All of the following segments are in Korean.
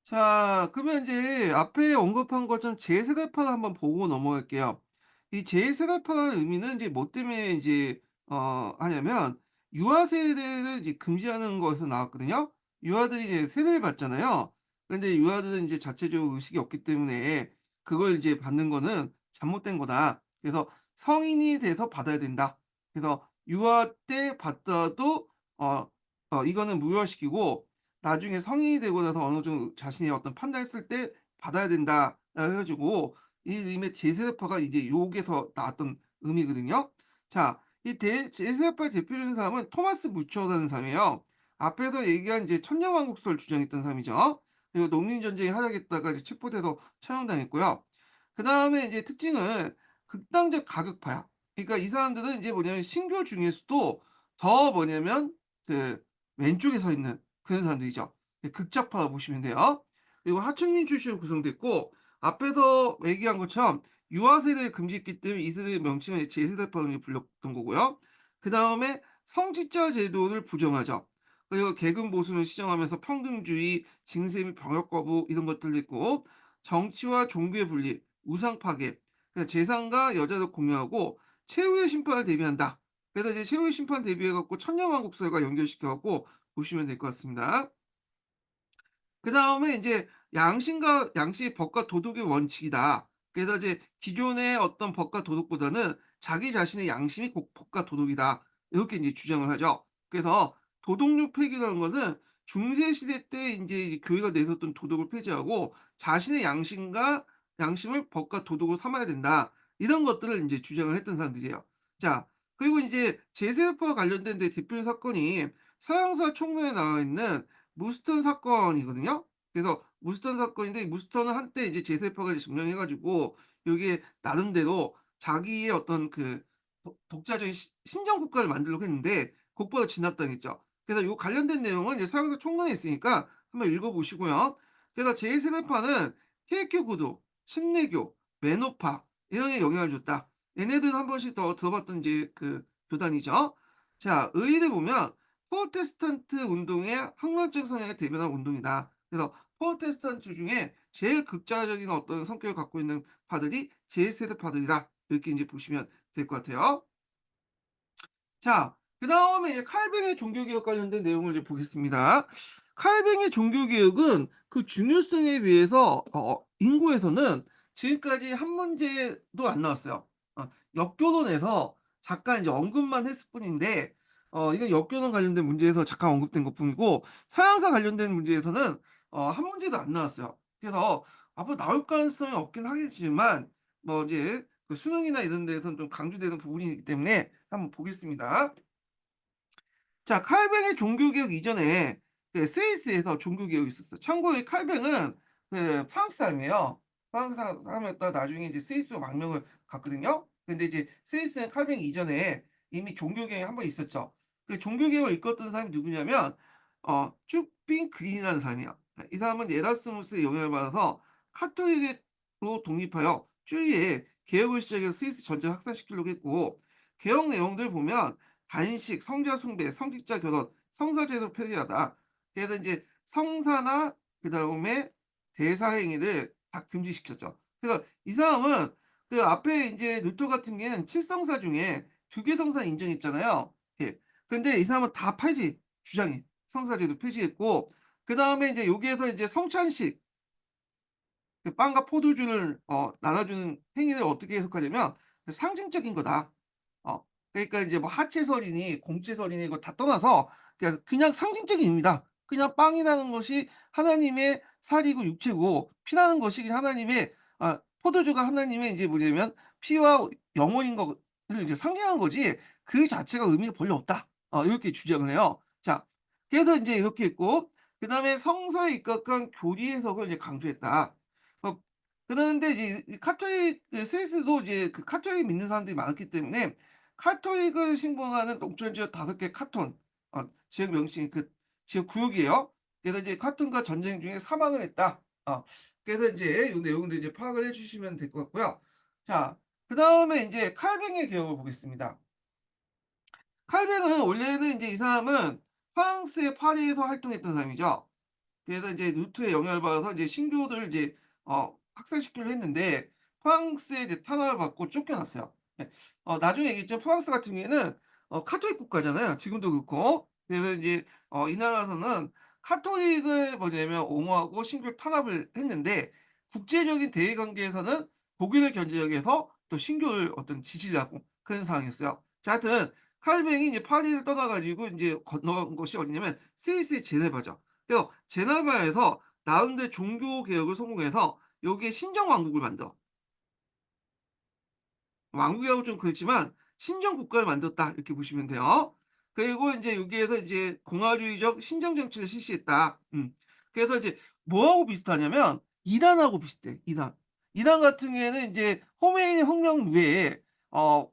자, 그러면 이제 앞에 언급한 것처럼 제세대파를 한번 보고 넘어갈게요. 이 제세대파라는 의미는 이제 뭐 때문에 이제 하냐면 유아 세대를 이제 금지하는 거에서 나왔거든요. 유아들이 이제 세대를 받잖아요. 그런데 유아들은 이제 자체적으로 의식이 없기 때문에 그걸 이제 받는 거는 잘못된 거다. 그래서 성인이 돼서 받아야 된다. 그래서 유아 때 받더라도 어 이거는 무효화시키고 나중에 성인이 되고 나서 어느 정도 자신의 어떤 판단했을 때 받아야 된다 해 가지고 이 의미의 제세대파가 이제 요게서 나왔던 의미거든요. 자, 이 제세대파의 대표적인 사람은 토마스 무처라는 사람이에요. 앞에서 얘기한 이제 천년왕국설을 주장했던 사람이죠. 그리고 농민전쟁에 활약했다가 이제 체포돼서 처형당했고요. 그다음에 이제 특징은 극단적 가극파야. 그러니까 이 사람들은 이제 뭐냐면 신교 중에서도 더 뭐냐면 그 왼쪽에 서 있는 그런 사람들이죠. 네, 극좌파라고 보시면 돼요. 그리고 하층민 출신으로 구성됐고 앞에서 얘기한 것처럼 유아 세대를 금지했기 때문에 이 세대의 명칭은 제 세대파로 불렸던 거고요. 그다음에 성직자 제도를 부정하죠. 그리고 계급 보수를 시정하면서 평등주의, 징세 및 병역 거부 이런 것들도 있고 정치와 종교의 분리, 우상 파괴, 그러니까 재산과 여자를 공유하고 최후의 심판을 대비한다. 그래서 이제 최후의 심판 대비해 갖고 천년왕국설과 연결시켜 갖고 보시면 될 것 같습니다. 그다음에 인제 양심과 양심이 법과 도덕의 원칙이다. 그래서 이제 기존의 어떤 법과 도덕보다는 자기 자신의 양심이 곧 법과 도덕이다. 이렇게 인제 주장을 하죠. 그래서 도덕률 폐기라는 것은 중세 시대 때 인제 교회가 내세웠던 도덕을 폐지하고 자신의 양심과 양심을 법과 도덕으로 삼아야 된다. 이런 것들을 인제 주장을 했던 사람들이에요. 자, 그리고 인제 제세법과 관련된 데 대표적인 사건이 서양사 총론에 나와 있는 무스턴 사건이거든요. 그래서 무스턴 사건인데 무스턴은 한때 이제 제세파가 이제 점령해 가지고 요게 나름대로 자기의 어떤 그 독자적인 신정 국가를 만들려고 했는데 곧바로 진압당했죠. 그래서 요 관련된 내용은 이제 서양사 총론에 있으니까 한번 읽어 보시고요. 그래서 제 세대파는 케이크 구도, 침례교, 매노파 이런 게 영향을 줬다. 얘네들은 한 번씩 더 들어봤던 이제 그 교단이죠. 자, 의의를 보면 프로테스탄트 운동의 학문적 성향에 대변한 운동이다. 그래서 프로테스탄트 중에 제일 극자적인 어떤 성격을 갖고 있는 파들이 제1세대파들이다. 이렇게 이제 보시면 될 것 같아요. 자, 그다음에 이제 칼뱅의 종교개혁 관련된 내용을 이제 보겠습니다. 칼뱅의 종교개혁은 그 중요성에 비해서 인구에서는 지금까지 한 문제도 안 나왔어요. 역교론에서 잠깐 이제 언급만 했을 뿐인데 이건 역교론 관련된 문제에서 잠깐 언급된 것뿐이고 서양사 관련된 문제에서는 한 문제도 안 나왔어요. 그래서 앞으로 나올 가능성이 없긴 하겠지만 뭐 이제 그 수능이나 이런 데에서는 좀 강조되는 부분이기 때문에 한번 보겠습니다. 자, 칼뱅의 종교개혁 이전에 그 스위스에서 종교개혁이 있었어요. 참고로 이 칼뱅은 그 프랑스 사람이에요. 프랑스 사람이었다가 나중에 이제 스위스로 망명을 갔거든요. 근데 이제 스위스는 칼뱅 이전에 이미 종교개혁이 한 번 있었죠. 그 종교개혁을 이끌었던 사람이 누구냐면 쭈빙 그린이라는 사람이에요. 이 사람은 에라스무스의 영향을 받아서 카톨릭으로 독립하여 주위에 개혁을 시작해서 스위스 전체를 확산시키려고 했고 개혁 내용들 보면 단식, 성자 숭배, 성직자 결혼, 성사제도 폐지하다. 그래서 인제 성사나 그다음에 대사 행위를 다 금지시켰죠. 그래서 이 사람은 그 앞에 인제 루터 같은 경우에는 7성사 중에 2개 성사 인정했잖아요. 예. 근데 이 사람은 다 폐지 주장해. 성사제도 폐지했고 그다음에 인제 여기에서 인제 성찬식 그 빵과 포도주를 나눠주는 행위를 어떻게 해석하냐면 상징적인 거다. 그러니까 이제 뭐 하체설이니 공체설이니 이거 다 떠나서 그냥 상징적인 의미다. 그냥 빵이라는 것이 하나님의 살이고 육체고 피라는 것이 하나님의 포도주가 하나님의 이제 뭐냐면 피와 영혼인 거를 이제 상징하는 거지 그 자체가 의미가 별로 없다. 이렇게 주장을 해요. 자, 그래서 인제 이렇게 했고 그다음에 성서에 입각한 교리 해석을 이제 강조했다. 어 그런데 이제 이 카톨릭 스위스도 이제 그 카톨릭 믿는 사람들이 많았기 때문에 카톨릭을 신봉하는 농촌 지역 5개 카톤 지역 명칭이 그 지역 구역이에요. 그래서 이제 카톤과 전쟁 중에 사망을 했다. 그래서 인제 요 내용도 이제 파악을 해 주시면 될 것 같고요. 자, 그다음에 인제 칼뱅의 개혁을 보겠습니다. 칼뱅은 원래는 인제 이 사람은 프랑스의 파리에서 활동했던 사람이죠. 그래서 이제 루터의 영향을 받아서 이제 신교들을 이제 확산시키려 했는데 프랑스의 이제 탄압을 받고 쫓겨났어요. 예. 나중에 얘기했지만 프랑스 같은 경우에는 카톨릭 국가잖아요, 지금도 그렇고. 그래서 이제 이 나라에서는 카톨릭을 뭐냐면 옹호하고 신교를 탄압을 했는데 국제적인 대외 관계에서는 독일을 견제하기 위해서 또 신교를 어떤 지지를 하고 그런 상황이었어요. 자, 하여튼 칼뱅이 이제 파리를 떠나 가지고 인제 건너간 곳이 어디냐면 스위스의 제네바죠. 그래서 제네바에서 나름대로 종교 개혁을 성공해서 여기에 신정왕국을 만들어. 왕국이라고 좀 그렇지만 신정 국가를 만들었다 이렇게 보시면 돼요. 그리고 인제 여기에서 이제 공화주의적 신정 정치를 실시했다. 그래서 이제 뭐하고 비슷하냐면 이란하고 비슷해, 이란. 이란 같은 경우에는 인제 호메이니 혁명 이후에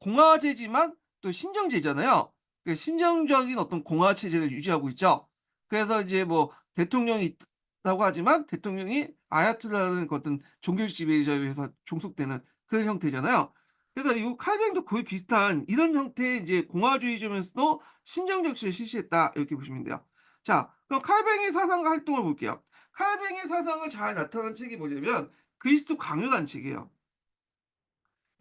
공화제지만 또 신정제잖아요. 그 신정적인 어떤 공화 체제를 유지하고 있죠. 그래서 이제 뭐 대통령이 있다고 하지만 대통령이 아야톨라라는 그 어떤 종교 지배자에 의해서 종속되는 그런 형태잖아요. 그래서 이 칼뱅도 거의 비슷한 이런 형태의 이제 공화주의점에서도 신정 정치를 실시했다 이렇게 보시면 돼요. 자, 그럼 칼뱅의 사상과 활동을 볼게요. 칼뱅의 사상을 잘 나타낸 책이 뭐냐면 그리스도 강요단 책이에요.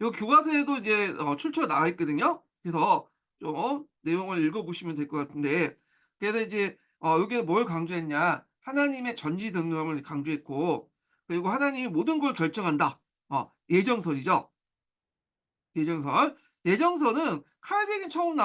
요 교과서에도 이제 출처가 나와 있거든요. 그래서 좀 내용을 읽어 보시면 될 것 같은데 그래서 이제 여기에 뭘 강조했냐. 하나님의 전지전능함을 강조했고 그리고 하나님이 모든 걸 결정한다. 예정설이죠. 예정설. 예정설은 칼뱅이 처음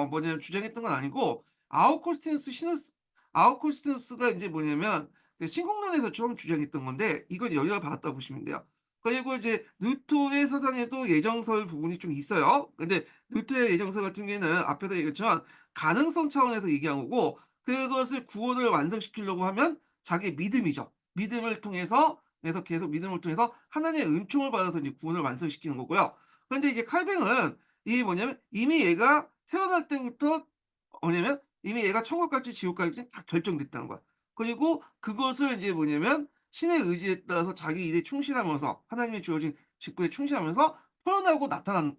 뭐냐면 주장했던 건 아니고 아우구스티누스 시누스 아우구스티누스가 인제 뭐냐면 그 신공론에서 처음 주장했던 건데 이걸 영향을 받았다고 보시면 돼요. 그리고 이제 루터의 사상에도 예정설 부분이 좀 있어요. 근데 루터의 예정설 같은 경우에는 앞에서 얘기했지만 가능성 차원에서 얘기한 거고 그것을 구원을 완성시키려고 하면 자기의 믿음이죠. 믿음을 통해서 그래서 계속 믿음을 통해서 하나님의 은총을 받아서 이제 구원을 완성시키는 거고요. 근데 이제 칼뱅은 이 뭐냐면 이미 얘가 태어날 때부터 뭐냐면 이미 얘가 천국 갈지 지옥 갈지 다 결정됐다는 거야. 그리고 그것을 이제 뭐냐면 신의 의지에 따라서 자기 일에 충실하면서 하나님의 주어진 직분에 충실하면서 표현하고 나타난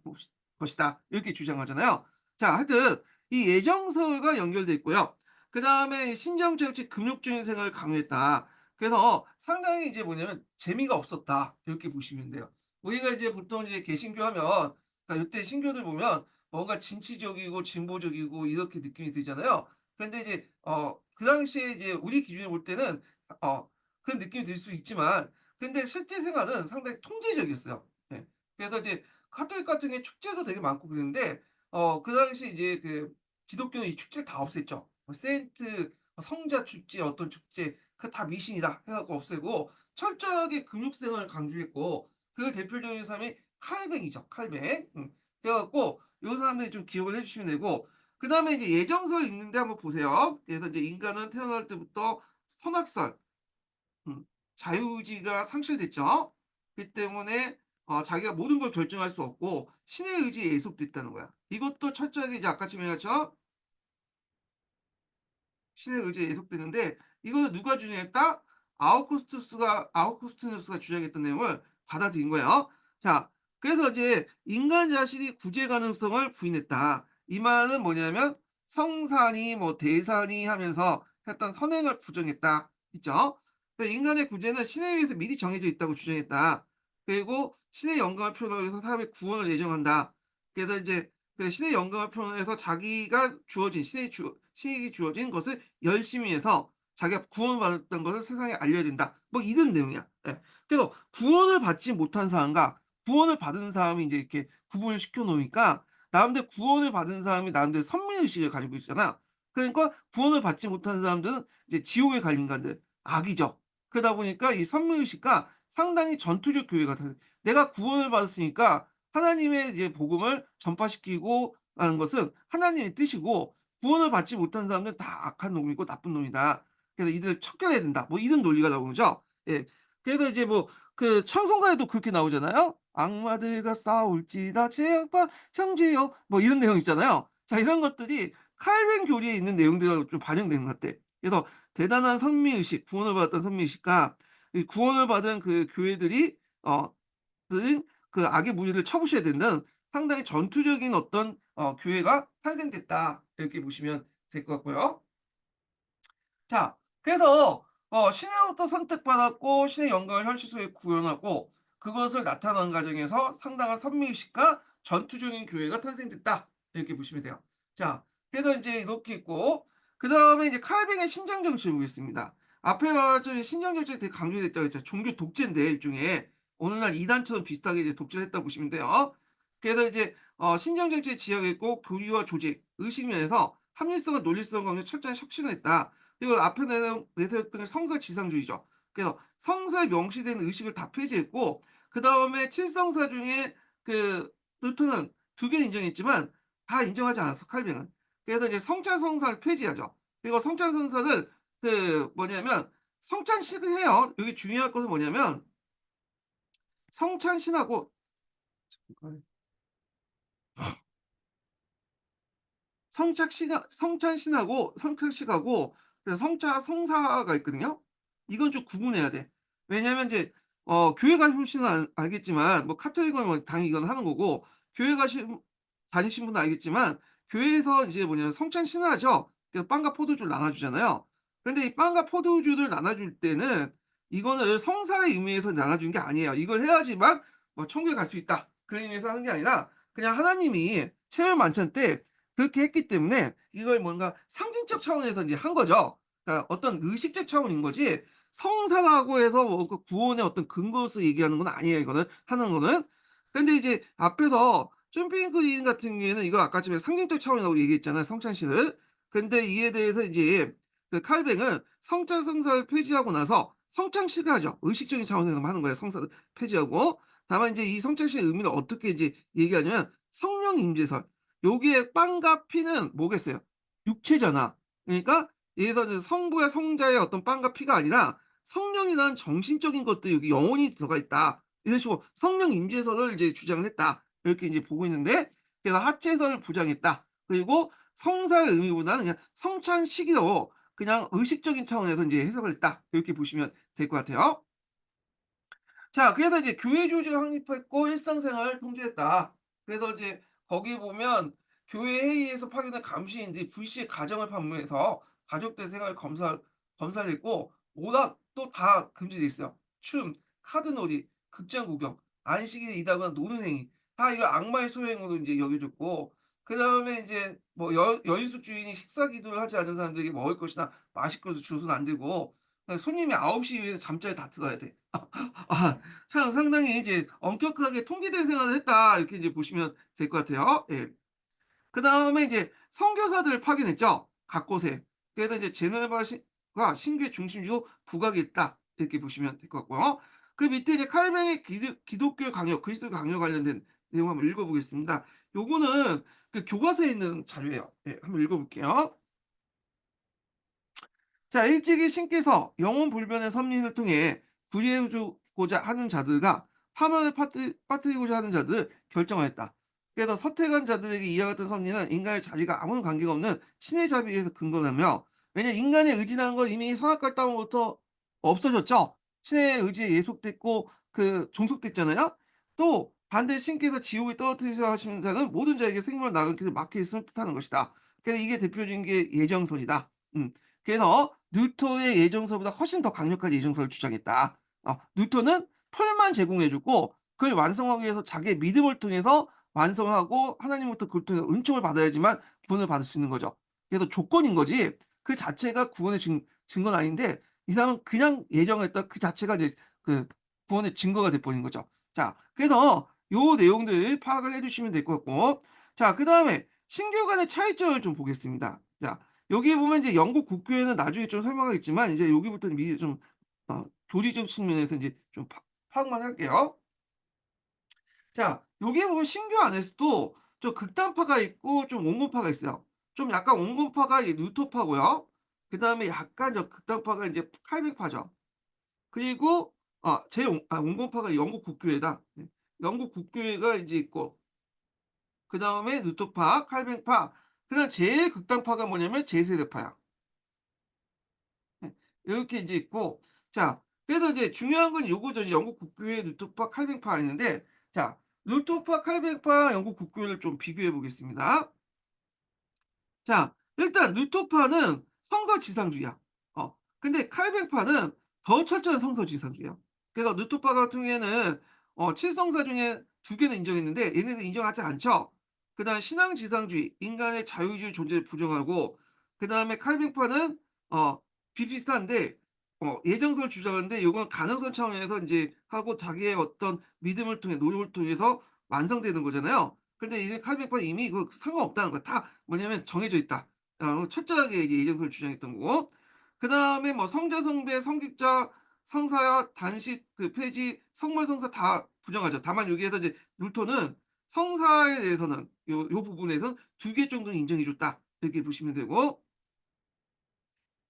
것이다. 이렇게 주장하잖아요. 자, 하여튼 이 예정설과 연결돼 있고요. 그다음에 신정정치 금욕적인 생활을 강요했다. 그래서 상당히 이제 뭐냐면 재미가 없었다. 이렇게 보시면 돼요. 우리가 이제 보통 이제 개신교 하면 그러니까 요때 신교들 보면 뭔가 진취적이고 진보적이고 이렇게 느낌이 들잖아요. 근데 이제 그 당시에 이제 우리 기준에 볼 때는 그런 느낌이 들 수 있지만 근데 실제 생활은 상당히 통제적이었어요. 예. 그래서 이제 카톨릭 같은 경우에 축제도 되게 많고 그랬는데 그 당시에 이제 그 기독교는 이 축제를 다 없앴죠. 뭐 세인트 성자 축제 어떤 축제 그 다 미신이다 해 갖고 없애고 철저하게 금욕 생활을 강조했고 그 대표적인 사람이 칼뱅이죠, 칼뱅. 그래 갖고 요 사람들이 좀 기억을 해 주시면 되고 그다음에 이제 예정설 있는데 한번 보세요. 그래서 이제 인간은 태어날 때부터 선악설 자유의지가 상실됐죠. 그 때문에 자기가 모든 걸 결정할 수 없고 신의 의지에 예속됐다는 거야. 이것도 철저하게 이제 아까쯤 얘기했죠. 신의 의지에 예속되는데 이거는 누가 주장했다? 아우구스투스가 주장했던 내용을 받아들인 거예요. 자, 그래서 이제 인간 자신이 구제 가능성을 부인했다. 이 말은 뭐냐면 성산이 뭐 대산이 하면서 했던 선행을 부정했다. 있죠? 인간의 구제는 신에 의해서 미리 정해져 있다고 주장했다. 그리고 신의 영광을 표현하기 위해서 사람의 구원을 예정한다. 그래서 이제 그 신의 영광을 표현해서 자기가 주어진 신에게 주어진 것을 열심히 해서 자기가 구원받았던 것을 세상에 알려야 된다. 뭐 이런 내용이야. 예. 그래서 구원을 받지 못한 사람과 구원을 받은 사람이 이제 이렇게 구분을 시켜 놓으니까 나름대로 구원을 받은 사람이 나름대로 선민의식을 가지고 있잖아. 그러니까 구원을 받지 못한 사람들은 이제 지옥에 갈 인간들, 악이죠. 그러다 보니까 이 선민의식과 상당히 전투적 교회가 내가 구원을 받았으니까 하나님의 이제 복음을 전파시키고 라는 것은 하나님의 뜻이고 구원을 받지 못한 사람들은 다 악한 놈이고 나쁜 놈이다. 그래서 이들을 척결해야 된다. 뭐 이런 논리가 나오죠. 예. 그래서 이제 뭐 그 찬송가에도 그렇게 나오잖아요. "악마들과 싸울지다 죄악과 형제여." 뭐 이런 내용 있잖아요. 자, 이런 것들이 칼빈 교리에 있는 내용들하고 좀 반영되는 것 같아. 그래서 대단한 선미의식, 구원을 받았던 선미의식과 이 구원을 받은 그 교회들이 들은 그 악의 무리를 쳐부셔야 된다는 상당히 전투적인 어떤 교회가 탄생됐다. 이렇게 보시면 될 것 같고요. 자, 그래서 신으로부터 선택받았고 신의 영광을 현실 속에 구현하고 그것을 나타내는 과정에서 상당한 선미의식과 전투적인 교회가 탄생됐다. 이렇게 보시면 돼요. 자, 그래서 인제 이렇게 있고 그다음에 이제 칼뱅의 신정 정치를 보겠습니다. 앞에 말했던 신정 정치가 되게 강조됐다고 했죠. 종교 독재인데 일종의 오늘날 이단처럼 비슷하게 이제 독재를 했다고 보시면 돼요. 그래서 이제 신정 정치의 지향이 있고 교리와 조직, 의식 면에서 합리성과 논리성 관계 철저히 혁신을 했다. 그리고 앞에 내세웠던 게 성서지상주의죠. 그래서 성서에 명시된 의식을 다 폐지했고 그다음에 칠성사 중에 그 루터는 두 개는 인정했지만 다 인정하지 않았어 칼뱅은. 그래서 이제 성찬성사를 폐지하죠. 그리고 성찬성사를 뭐냐면 성찬식을 해요. 여기 중요한 것은 뭐냐면 성찬신하고 성찬식하고 그래서 성사가 있거든요. 이건 좀 구분해야 돼. 왜냐하면 이제 교회 가보시면 알겠지만 뭐 카톨릭은 뭐 당연히 이건 하는 거고 교회 다니신 분은 알겠지만 교회에서 이제 뭐냐면 성찬신을 하죠. 그래서 빵과 포도주를 나눠 주잖아요. 근데 이 빵과 포도주를 나눠 줄 때는 이거는 성사의 의미에서 나눠 주는 게 아니에요. 이걸 해야지만 뭐 천국에 갈 수 있다. 그런 의미에서 하는 게 아니라 그냥 하나님이 체험 만찬 때 그렇게 했기 때문에 이걸 뭔가 상징적 차원에서 이제 한 거죠. 그러니까 어떤 의식적 차원인 거지 성사라고 해서 뭐 그 구원의 어떤 근거로서 얘기하는 건 아니에요 이거는 하는 거는. 근데 이제 앞에서 점핑 크린 같은 경우에는 이거 아까 전에 상징적 차원이라고 얘기했잖아요 성찬식을. 근데 이에 대해서 이제 그 칼뱅은 성찬 성사를 폐지하고 나서 성찬식을 하죠. 의식적인 차원에서 하는 거예요 성사를 폐지하고. 다만 이제 이 성찬식의 의미를 어떻게 이제 얘기하냐면 성령 임재설 요게 빵과 피는 뭐겠어요? 육체잖아. 그러니까 여기서 이제 성부의 성자의 어떤 빵과 피가 아니라 성령이라는 정신적인 것도 여기 영혼이 들어가 있다. 이런 식으로 성령 임재설을 이제 주장을 했다. 이렇게 이제 보고 있는데 그래서 하체설을 부정했다. 그리고 성사의 의미보다는 그냥 성찬식으로 그냥 의식적인 차원에서 이제 해석을 했다. 이렇게 보시면 될 것 같아요. 자 그래서 이제 교회 조직을 확립했고 일상생활을 통제했다. 그래서 이제 거기 보면 교회 회의에서 파견된 감시인들이 불시에 가정을 방문해서 가족들 생활을 검사를 했고 오락도 다 금지돼 있어요. 춤, 카드놀이, 극장 구경, 안식일에 일하거나 노는 행위 다 이거 악마의 소행으로 인제 여겨졌고 그다음에 인제 뭐 여인숙 주인이 식사 기도를 하지 않은 사람들에게 먹을 것이나 마실 것을 줘서는 안 되고 손님이 9시 이후에 잠자리에 다 들어야 돼. 아 참 상당히 이제 엄격하게 통제된 생활을 했다. 이렇게 이제 보시면 될 것 같아요. 예. 그다음에 이제 선교사들을 파견했죠, 각 곳에. 그래서 이제 제네바 가 신교의 중심지로 부각이 있다. 이렇게 보시면 될 것 같고요. 그 밑에 이제 칼뱅의 기독교 강요, 그리스도 강요 관련된 내용 한번 읽어 보겠습니다. 요거는 그 교과서에 있는 자료예요. 예, 한번 읽어 볼게요. 자, 일찍이 신께서 영혼 불변의 섭리를 통해 구리해 주고자 하는 자들과 파멸을 빠뜨리고자 하는 자들을 결정하였다. 그래서 선택한 자들에게 이와 같은 섭리는 인간의 자질과 아무런 관계가 없는 신의 자비에 서 근거하며 왜냐 인간의 의지라는 건 이미 선악과 땅으로부터 없어졌죠. 신의 의지에 예속됐고 종속됐잖아요. 또 반대 신께서 지옥에 떨어뜨리려 하시는 자는 모든 자에게 생명을 나가는 길을 막혀 있음을 뜻하는 것이다. 그래서 이게 대표적인 게 예정설이다. 그래서 뉴턴의 예정서보다 훨씬 더 강력한 예정서를 주장했다. 뉴턴은 털만 제공해 줬고 그걸 완성하기 위해서 자기의 믿음을 통해서 완성하고 하나님으로부터 그걸 통해서 은총을 받아야지만 구원을 받을 수 있는 거죠. 그래서 조건인 거지 그 자체가 구원의 증거는 아닌데 이 사람은 그냥 예정했던 그 자체가 이제 그 구원의 증거가 돼 버린 거죠. 자 그래서 요 내용들 파악을 해 주시면 될 것 같고 자 그다음에 신교 간의 차이점을 좀 보겠습니다. 자 여기 보면 이제 영국 국교회는 나중에 좀 설명하겠지만 이제 여기부터는 미리 좀 교리적 측면에서 이제 좀 파악만 할게요. 자 여기에 보면 신교 안에서도 좀 극단파가 있고 좀 온건파가 있어요. 좀 약간 온건파가 이제 루터파고요. 그다음에 약간 극단파가 이제 칼빈파죠. 그리고 온건파가 영국 국교회다. 예. 영국 국교회가 이제 있고 그다음에 루터파, 칼빈파 그다음 제일 극단파가 뭐냐면 제세대파야. 예. 요렇게 이제 있고 자 그래서 이제 중요한 건 요거죠. 영국 국교회 루터파 칼뱅파 있는데 자 루터파 칼뱅파 영국 국교회를 좀 비교해 보겠습니다. 자 일단 루터파는 성서지상주의야. 근데 칼뱅파는 더 철저한 성서 지상주의예요. 그래서 누토파 같은 경우에는 7성사 중에 2개는 인정했는데 얘네는 인정하지 않죠. 그다음에 신앙 지상주의, 인간의 자유주의 존재를 부정하고, 그다음에 칼뱅파는 비슷비슷한데 예정설 주장하는데 요건 가능성 차원에서 인제 하고 자기의 어떤 믿음을 통해 노력을 통해서 완성되는 거잖아요. 근데 이제 칼뱅파는 이미 그 상관없다는 거야. 다 뭐냐면 정해져 있다. 철저하게 이제 예정설을 주장했던 거고, 그다음에 뭐 성자, 성배, 성직자, 성사야, 단식, 그 폐지, 성mol성사 다 부정하죠. 다만 여기에서 이제 뉴턴은 성사에 대해서는 요 부분에선 2개 정도는 인정해 줬다, 이렇게 보시면 되고.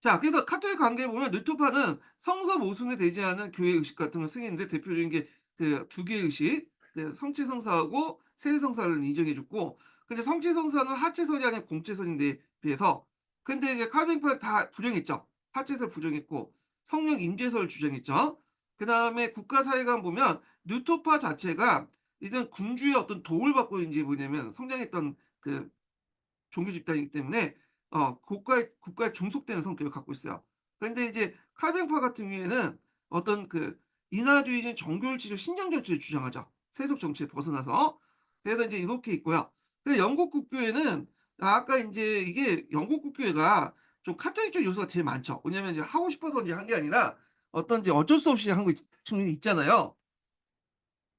자, 그래서 카톨릭 관계에 보면 뉴토파는 성서 모순에 되지 않은 교회 의식 같은 걸 승인했는데, 대표적인 게 그 2개의 의식, 그 성취성사하고 세례성사를 인정해 줬고, 근데 성취성사는 하체설이 아닌 공체설인데 비해서, 근데 이제 칼빈파는 다 부정했죠. 하체설 부정했고 성령 임재설 주장했죠. 그다음에 국가 사회관 보면 뉴토파 자체가 일단 군주의 어떤 도움을 받고 인제 뭐냐면 성장했던 그 종교 집단이기 때문에 국가에 종속되는 성격을 갖고 있어요. 그런데 이제 칼뱅파 같은 경우에는 어떤 그 인화주의적인 정교일치적 신정 정치를 주장하죠, 세속 정치에 벗어나서. 그래서 인제 이렇게 있고요. 근데 영국 국교회는 아까 인제 이게 영국 국교회가 좀 카톨릭적 요소가 제일 많죠. 왜냐면 이제 하고 싶어서 인제 한 게 아니라 어떤 이제 어쩔 수 없이 한 거 측면이 있잖아요.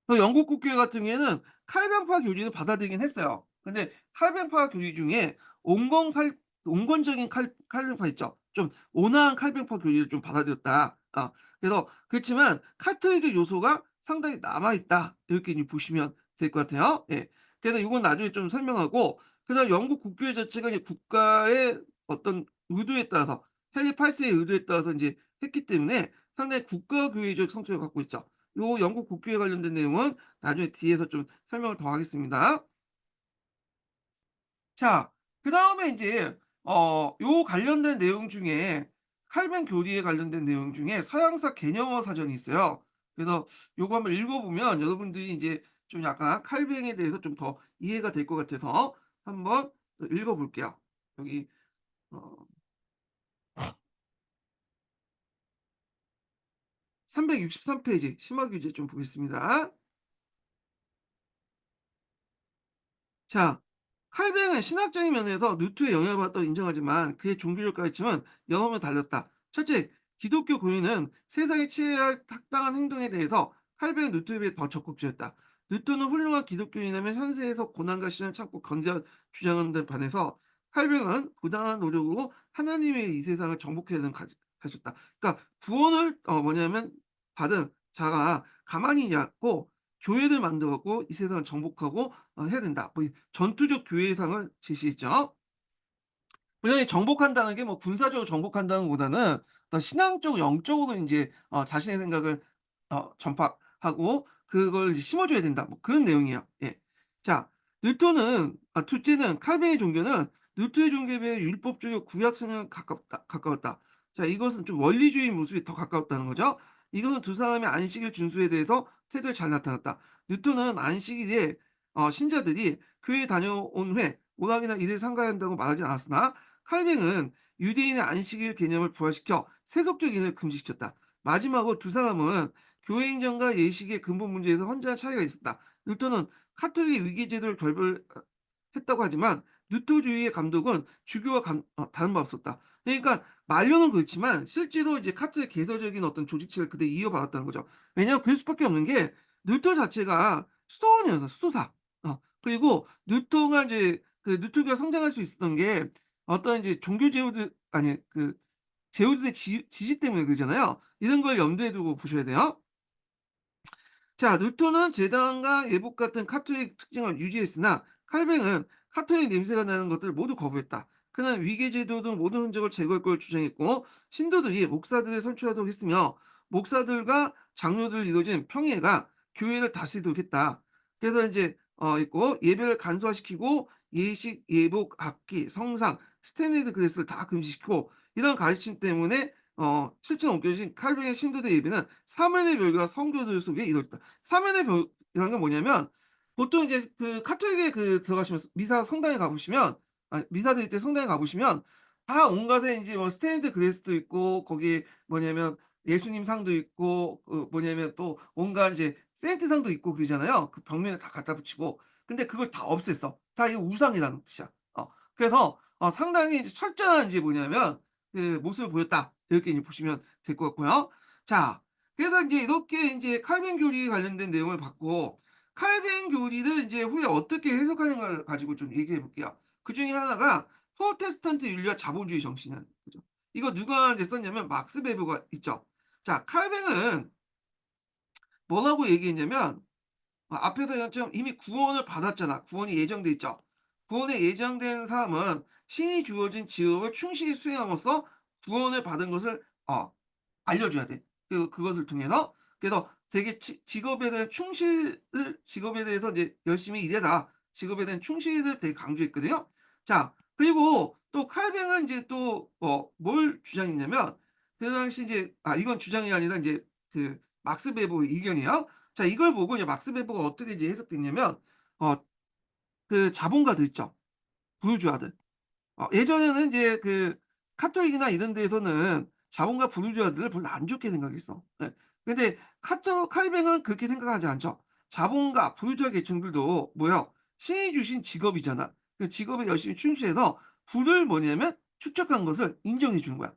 그 영국 국교회 같은 경우에는 칼뱅파 교리를 받아들이긴 했어요. 근데 칼뱅파 교리 중에 온건적인 칼뱅파 있죠. 좀 온화한 칼뱅파 교리를 좀 받아들였다. 그래서 그렇지만 카톨릭의 요소가 상당히 남아 있다, 이렇게 이제 보시면 될 것 같아요. 예. 그래서 이건 나중에 좀 설명하고, 그다음 영국 국교회 자체가 이제 국가의 어떤 의도에 따라서, 헨리 8 세의 의도에 따라서 인제 했기 때문에 상당히 국가교회적 성격을 갖고 있죠. 요 영국 국교에 관련된 내용은 나중에 뒤에서 좀 설명을 더 하겠습니다. 자, 그다음에 인제 요 관련된 내용 중에 칼빈 교리에 관련된 내용 중에 서양사 개념어 사전이 있어요. 그래서 요거 한번 읽어 보면 여러분들이 인제 좀 약간 칼빈에 대해서 좀 더 이해가 될 것 같아서 한번 읽어 볼게요. 여기 어 363 페이지 심화규제 좀 보겠습니다. 자, 칼뱅은 신학적인 면에서 루트의 영향을 받았다고 인정하지만 그의 종교적 가르침은 여러모로 달랐다. 첫째, 기독교 교인은 세상에 취해야 할 합당한 행동에 대해서 칼뱅은 루트에 비해 더 적극적이었다. 루트는 훌륭한 기독교인이라면 현세에서 고난과 시련을 참고 견뎌 주장하는 데 반해서 칼뱅은 부당한 노력으로 하나님의 이 세상을 정복해야 되는 가졌다. 그러니까 구원을 뭐냐면 받은 자가 가만히 있고 교회를 만들어 갖고 이 세상을 정복하고 해야 된다, 뭐 이 전투적 교회상을 제시했죠. 물론 이 정복한다는 게 뭐 군사적으로 정복한다는 것보다는 어떤 신앙적 영적으로 인제 자신의 생각을 전파하고 그걸 이제 심어 줘야 된다, 뭐 그런 내용이에요. 예. 자, 뉴턴은 둘째는 칼뱅의 종교는 루터의 종교에 비해 율법주의 구약 성향에 가까웠다. 자, 이것은 좀 원리주의 모습이 더 가까웠다는 거죠. 이거는 두 사람의 안식일 준수에 대해서 태도에 잘 나타났다. 뉴턴은 안식일에 신자들이 교회에 다녀온 후에 오락이나 일에 참가해야 한다고 말하지 않았으나, 칼뱅은 유대인의 안식일 개념을 부활시켜 세속적 인을 금지시켰다. 마지막으로 두 사람은 교회 행정과 예식의 근본 문제에서 현저한 차이가 있었다. 뉴턴은 카톨릭의 위계제도를 결별했다고 하지만 루터주의의 감독은 주교와 다른 바 없었다. 그러니까 말로는 그렇지만 실제로 이제 카톨릭 개서적인 어떤 조직체를 그대로 이어받았다는 거죠. 왜냐하면 그럴 수밖에 없는 게 루터 자체가 수도원이어서 수도사. 그리고 뉴터가 이제 그 뉴터교가 성장할 수 있었던 게 어떤 이제 종교 제후들 아니 그 제후들의 지지 때문에 그러잖아요. 이런 걸 염두에 두고 보셔야 돼요. 자, 루터는 제당과 예복 같은 카톨릭 특징을 유지했으나 칼뱅은 카톨릭 냄새가 나는 것들을 모두 거부했다. 그는 위계제도 등 모든 흔적을 제거할 걸 주장했고, 신도들이 목사들을 선출하도록 했으며 목사들과 장로들 이루어진 평회가 교회를 다스리도록 했다. 그래서 이제 있고 예배를 간소화시키고 예식, 예복, 악기, 성상, 스탠리드 그레스를 다 금지시키고, 이런 가르침 때문에 실제로 옮겨진 칼뱅의 신도들 예배는 사면의 별과 성교들 속에 이루어졌다. 사면의 벽이라는 건 뭐냐면, 보통 이제 그 카톨릭에 그 들어가시면 미사 성당에 가 보시면 미사 드릴 때 성당에 가 보시면 다 온갖에 인제 뭐 스테인드 글래스도 있고 거기에 뭐냐면 예수님 상도 있고 뭐냐면 또 온갖 이제 세인트 상도 있고 그러잖아요. 그 벽면에 다 갖다 붙이고. 근데 그걸 다 없앴어. 다 이거 우상이라는 뜻이야. 그래서 상당히 이제 철저한 이제 뭐냐면 그 모습을 보였다. 이렇게 이제 보시면 될 것 같고요. 자, 그래서 인제 이렇게 인제 칼빈 교리에 관련된 내용을 봤고, 칼빈 교리를 인제 후에 어떻게 해석하는가를 가지고 좀 얘기해 볼게요. 그중에 하나가 프로테스탄트 윤리와 자본주의 정신이라는 거죠. 이거 누가 이제 썼냐면 막스 베버가 있죠. 자, 칼뱅은 뭐라고 얘기했냐면 앞에서 얘기한 것처럼 이미 구원을 받았잖아. 구원이 예정돼 있죠. 구원에 예정된 사람은 신이 주어진 직업을 충실히 수행함으로써 구원을 받은 것을 알려줘야 돼. 그것을 통해서. 그래서 되게 직업에 대한 충실을 직업에 대해서 이제 "열심히 일해라." 직업에 대한 충실을 되게 강조했거든요. 자, 그리고 또 칼뱅은 인제 또 뭘 주장했냐면 그 당시 이제 이건 주장이 아니라 인제 그 막스 베버의 의견이에요. 자, 이걸 보고 이제 막스 베버가 어떻게 이제 해석됐냐면 어 그 자본가들 있죠. 부르주아들. 예전에는 이제 그 카톨릭이나 이런 데에서는 자본가 부르주아들을 별로 안 좋게 생각했어. 예. 근데 카토 칼뱅은 그렇게 생각하지 않죠. 자본가 부르주아 계층들도 뭐야? 신이 주신 직업이잖아. 그 직업에 열심히 충실해서 부를 뭐냐면 축적한 것을 인정해 주는 거야.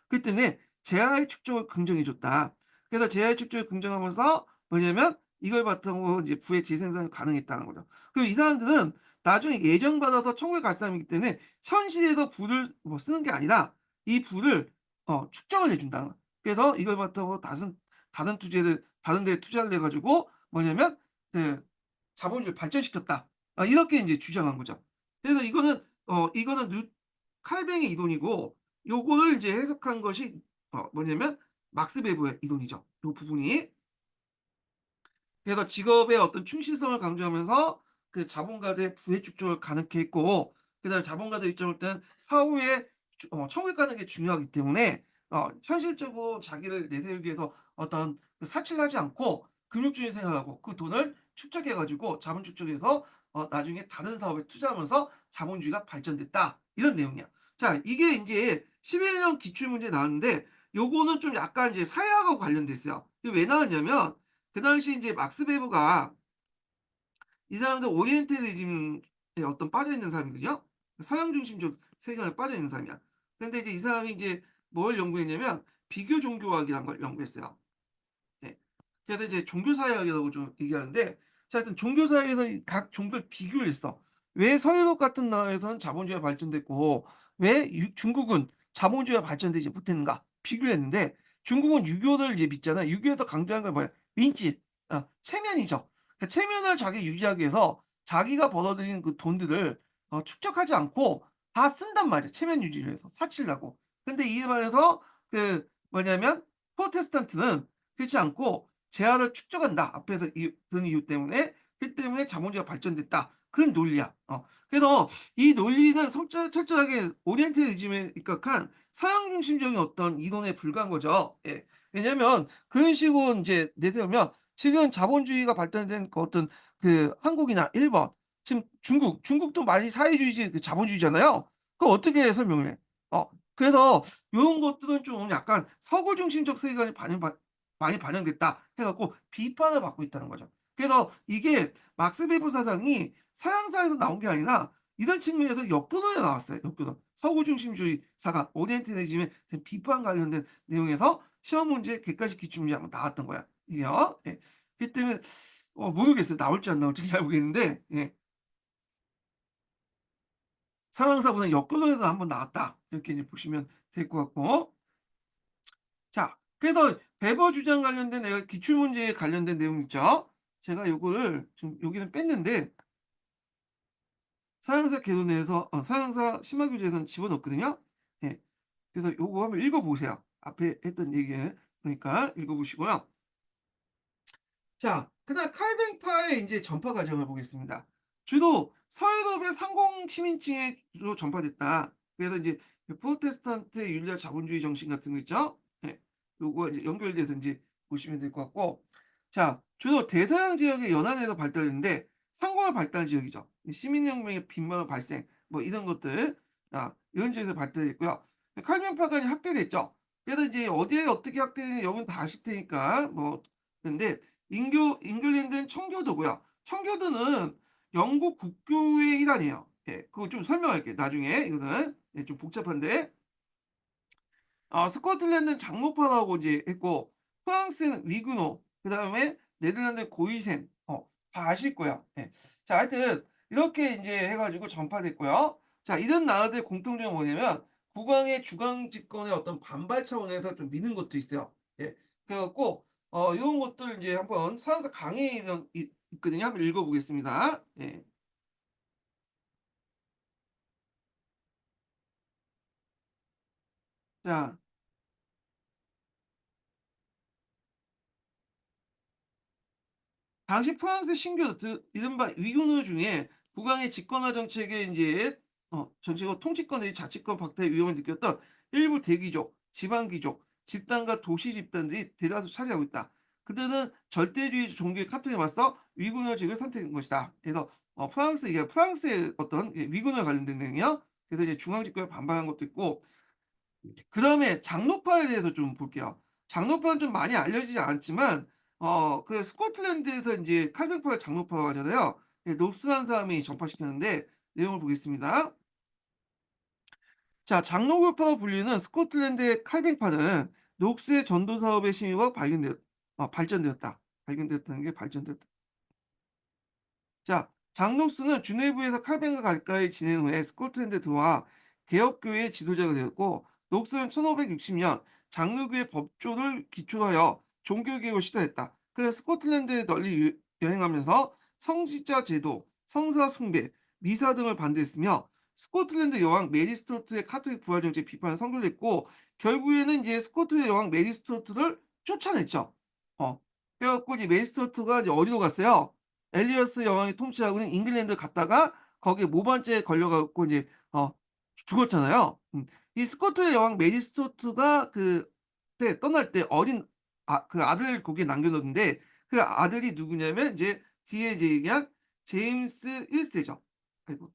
그렇기 때문에 재화의 축적을 긍정해 줬다. 그래서 재화의 축적을 긍정하면서 뭐냐면 이걸 바탕으로 이제 부의 재생산이 가능했다는 거죠. 그리고 이 사람들은 나중에 예정받아서 천국에 갈 사람이기 때문에 현실에서 부를 뭐 쓰는 게 아니라 이 부를 축적을 해 준다는 거야. 그래서 이걸 바탕으로 다른 데에 투자를 해 가지고 뭐냐면 그 자본주의를 발전시켰다. 이렇게 인제 주장한 거죠. 그래서 이거는 칼뱅의 이론이고 요거를 이제 해석한 것이 뭐냐면 막스 베버의 이론이죠. 요 부분이. 그래서 직업의 어떤 충실성을 강조하면서 그 자본가들의 부의 축적을 가능케 했고, 그다음에 자본가들 입장을 때는 사후에 천국에 가는 게 중요하기 때문에 현실적으로 자기를 내세우기 위해서 어떤 사치를 하지 않고 금욕주의 생각하고 그 돈을 축적해 가지고 자본 축적해서 나중에 다른 사업에 투자하면서 자본주의가 발전됐다. 이런 내용이야. 자, 이게 인제 11년 기출문제에 나왔는데 요거는 좀 약간 이제 사회학하고 관련돼 있어요. 이게 왜 나왔냐면 그 당시 인제 막스 베버가 이 사람도 오리엔탈리즘에 어떤 빠져 있는 사람이거든요. 서양 중심적 세계관에 빠져 있는 사람이야. 근데 이제 이 사람이 이제 뭘 연구했냐면 비교 종교학이라는 걸 연구했어요. 네. 그래서 이제 종교사회학이라고 좀 얘기하는데, 자, 하여튼 종교사회에서 이 각 종교를 비교를 했어. 왜 서유럽 같은 나라에서는 자본주의가 발전됐고 왜 중국은 자본주의가 발전되지 못했는가 비교를 했는데, 중국은 유교를 이제 믿잖아요. 유교에서 강조한 건 뭐야? 민지, 체면이죠. 그 체면을 자기 유지하기 위해서 자기가 벌어들인 그 돈들을 축적하지 않고 다 쓴단 말이야, 체면 유지를 위해서 사치를 하고. 근데 이에 반해서 그 뭐냐면 프로테스탄트는 그렇지 않고 재화를 축적한다. 앞에서 그런 이유 때문에 그 때문에 자본주의가 발전됐다. 그런 논리야. 그래서 이 논리는 철저하게 오리엔탈리즘에 입각한 서양 중심적인 어떤 이론에 불과한 거죠. 예. 왜냐면 그런 식으로 인제 내세우면 지금 자본주의가 발달된 그 어떤 그 한국이나 일본, 지금 중국도 많이 사회주의지 그 자본주의잖아요. 그걸 어떻게 설명을 해? 그래서 요런 것들은 좀 약간 서구 중심적 세계관이 많이 반영됐다 해 갖고 비판을 받고 있다는 거죠. 그래서 이게 막스 베버 사상이 서양사에서 나온 게 아니라 이런 측면에서 역교don에 나왔어요, 역교도. 서구 중심주의 사상, 오리엔탈리즘에 대한 비판 관련된 내용에서 시험 문제 객관식 기출문제 한번 나왔던 거야, 이게요. 예. 그렇기 때문에 모르겠어요. 나올지 안 나올지 잘 모르겠는데, 예. 서양사보다는 역교도에서 한번 나왔다. 이렇게 이제 보시면 될 것 같고. 자, 그래서 배버 주장 관련된 내가 기출문제에 관련된 내용 있죠. 제가 요거를 지금 여기는 뺐는데 서양사 개론에서 서양사 심화교재에서는 집어넣었거든요. 예. 그래서 요거 한번 읽어 보세요. 앞에 했던 얘기 그러니까 읽어 보시고요. 자, 그다음 칼뱅파의 인제 전파 과정을 보겠습니다. 주로 서유럽의 상공 시민층에 주로 전파됐다. 그래서 인제 그 프로테스탄트의 윤리와 자본주의 정신 같은 거 있죠? 예. 요거 이제 연결돼서 인제 보시면 될 것 같고, 자, 주로 대서양 지역의 연안에서 발달했는데 상공의 발달 지역이죠. 이 시민혁명의 빈번한 발생 뭐 이런 것들. 이런 지역에서 발달했고요. 칼빈파가 이제 확대됐죠. 그래서 이제 어디에 어떻게 확대되는지 여러분 다 아실 테니까 뭐 근데 잉글랜드는 청교도고요. 청교도는 영국 국교의 일환이에요. 예. 그거 좀 설명할게요 나중에. 이거는 예 좀 복잡한데 스코틀랜드는 장로파라고 이제 했고 프랑스는 위그노 그다음에 네덜란드는 고이센 다 아실 거야. 예. 자 하여튼 이렇게 인제 해 가지고 전파됐고요. 자 이런 나라들의 공통점은 뭐냐면 국왕의 주강 집권의 어떤 반발 차원에서 좀 미는 것도 있어요. 예. 그래 갖고 요런 것들 인제 한번 서에서 강의 있거든요. 한번 읽어 보겠습니다. 예. 자 당시 프랑스 신교 이른바 위군노 중에 국왕의 집권화 정책에 인제 정책과 통치권의 자치권 박탈의 위험을 느꼈던 일부 대귀족, 지방귀족, 집단과 도시 집단들이 대다수 차지하고 있다. 그들은 절대주의 종교의 카톨릭에 맞서 위군노직을 선택한 것이다. 그래서 프랑스 이게 프랑스의 어떤 위군노에 관련된 내용이요. 그래서 이제 중앙 집권에 반발한 것도 있고 그다음에 장로파에 대해서 좀 볼게요. 장로파는 좀 많이 알려지지 않았지만 그 스코틀랜드에서 인제 칼빈파를 장로파라고 하잖아요. 예 녹스한 사람이 전파시켰는데 내용을 보겠습니다. 자 장로교파로 불리는 스코틀랜드의 칼빈파는 녹스의 전도 사업의 심의가 발전되었다. 발견되었다는 게 발전되었다. 자, 장록수는 주네브에서 칼뱅과 가까이 지낸 후에 스코틀랜드에 들어와 개혁교회의 지도자가 되었고, 녹수는 1560년 장로교의 법조를 기초하여 종교개혁을 시도했다. 그래서 스코틀랜드에 널리 여행하면서 성직자 제도, 성사 숭배, 미사 등을 반대했으며 스코틀랜드 여왕 메리 스투어트의 카톨릭 부활 정책 비판을 선결했고 결국에는 이제 스코틀랜드 여왕 메리 스투어트를 쫓아냈죠. 어. 그래갖고 이제 메리 스투어트가 이제 어디로 갔어요? 엘리어스 여왕이 통치하고 있는 잉글랜드 갔다가 거기에 모반죄에 걸려 갖고 이제 죽었잖아요. 이 스코트의 여왕 메리 스투어트가 그때 떠날 때 어린 그 아들을 거기에 남겨 놓는데 그 아들이 누구냐면 이제 뒤에 이제 얘기한 제임스 1 세죠. 아이고.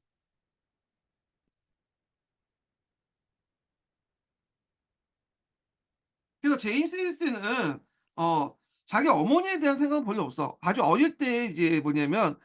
그래서 제임스 1 세는 어 자기 어머니에 대한 생각은 별로 없어. 아주 어릴 때 이제 뭐냐면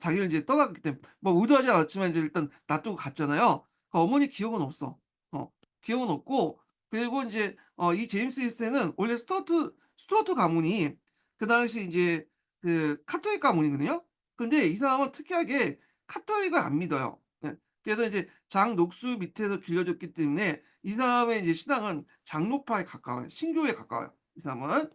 자기를 이제 떠났기 때문에 뭐 의도하지 않았지만 이제 일단 놔두고 갔잖아요. 그 어머니 기억은 없어. 어 기억은 없고 그리고 인제 이 제임스 1 세는 원래 스투어트 가문이 그 당시 인제 그 카톨릭 가문이거든요. 근데 이 사람은 특이하게 카톨릭을 안 믿어요. 예. 그래서 이제 장녹수 밑에서 길러졌기 때문에 이 사람의 이제 신앙은 장로파에 가까워요. 신교에 가까워요, 이 사람은.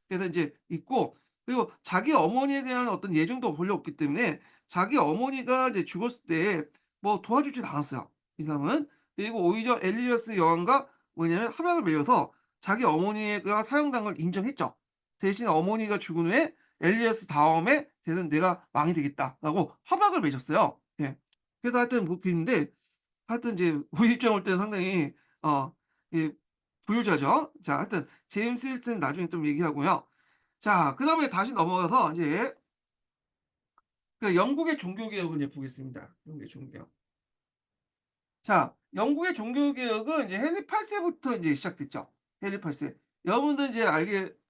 그래서 인제 있고 그리고 자기 어머니에 대한 어떤 예정도 별로 없기 때문에 자기 어머니가 이제 죽었을 때 뭐 도와주질 않았어요, 이 사람은. 그리고 오히려 엘리자베스 여왕과 뭐냐면 합약을 맺어서 자기 어머니가 사형당한 걸 인정했죠. 대신 어머니가 죽은 후에 엘리자베스 다음에 "쟤는 내가 왕이 되겠다."라고 합약을 맺었어요. 예. 그래서 하여튼 뭐 그랬는데 하여튼 이제 우리 입장에 볼 때는 상당히 어 이 부효자죠. 자 하여튼 제임스 1 세는 나중에 좀 얘기하고요. 자 그다음에 다시 넘어가서 이제 그 영국의 종교 개혁을 이제 보겠습니다. 영국의 종교 개혁. 자 영국의 종교 개혁은 이제 헨리 8 세부터 인제 시작됐죠. 헨리 8 세. 여러분들 이제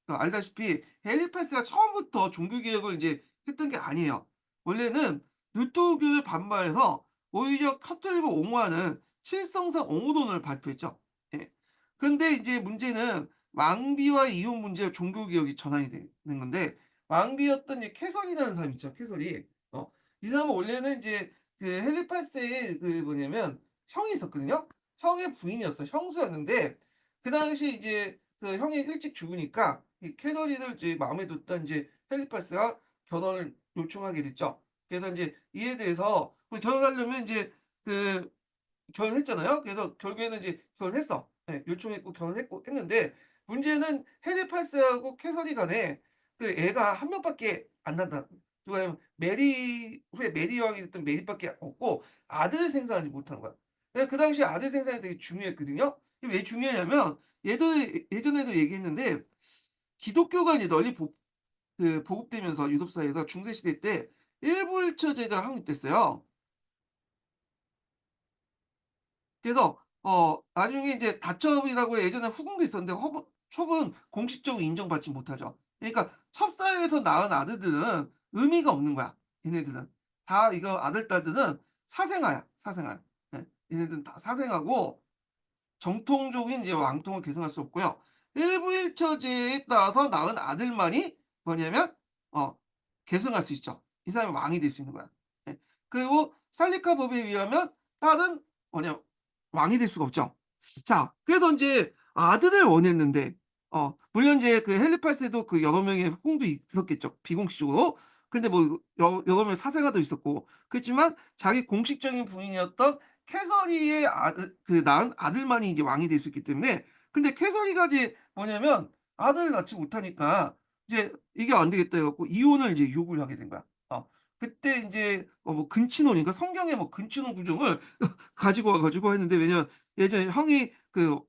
알다시피 헨리 8 세가 처음부터 종교 개혁을 인제 했던 게 아니에요. 원래는 루터교에 반발해서 오히려 카톨릭을 옹호하는 칠성사 옹호론을 발표했죠. 예. 근데 이제 문제는 왕비와 이혼 문제가 종교 개혁이 전환이 되는 건데 왕비였던 이 캐서린이라는 사람이 있죠, 캐서린. 이 사람은 원래는 인제 그 헨리 8 세의 그 뭐냐면 형이 있었거든요. 형의 부인이었어요. 형수였는데 그 당시 이제 그 형이 일찍 죽으니까 이 캐서린을 이제 마음에 뒀던 이제 헨리 8 세가 결혼을 요청하게 됐죠. 그래서 인제 이에 대해서 결혼하려면 인제 그 결혼했잖아요. 그래서 결국에는 이제 결혼했어. 예. 요청했고 결혼했고 했는데 문제는 해리 팔스하고 캐서리 간에 그 애가 한 명밖에 안 난다. 누가냐면 메리 후에 메리 여왕이 됐던 메리밖에 없고 아들을 생산하지 못한 거야. 그 당시에 아들 생산이 되게 중요했거든요. 이게 왜 중요하냐면 예전에도 얘기했는데 기독교가 이제 널리 보급되면서 유럽 사회에서 중세 시대 때 일불처제가 확립됐어요. 그래서 나중에 이제 다첩이라고 예전에 후궁도 있었는데 허브 첩은 공식적으로 인정받지 못하죠. 그러니까 첩사에서 낳은 아들들은 의미가 없는 거야, 얘네들은. 다 이거 아들, 딸들은 사생아야, 사생아. 예. 얘네들은 다 사생아고 정통적인 이제 왕통을 계승할 수 없고요. 일부 일처제에 따라서 낳은 아들만이 뭐냐면 어 계승할 수 있죠. 이 사람이 왕이 될 수 있는 거야. 예. 그리고 살리카 법에 의하면 딸은 뭐냐 왕이 될 수가 없죠. 자, 그래서 인제 아들을 원했는데 물론 이제 그 헬리팔스에도 그 여러 명의 후궁도 있었겠죠, 비공식적으로. 근데 뭐 여러 명의 사생아도 있었고 그렇지만 자기 공식적인 부인이었던 캐서리의 아들 그 낳은 아들만이 이제 왕이 될 수 있기 때문에 근데 캐서리가 이제 뭐냐면 아들을 낳지 못하니까 이제 "이게 안 되겠다." 해 갖고 이혼을 이제 요구를 하게 된 거야. 그때 인제 뭐 근친혼 그러니까 성경에 뭐 근친혼 구정을 가지고 와 가지고 했는데 왜냐면 예전에 형이 그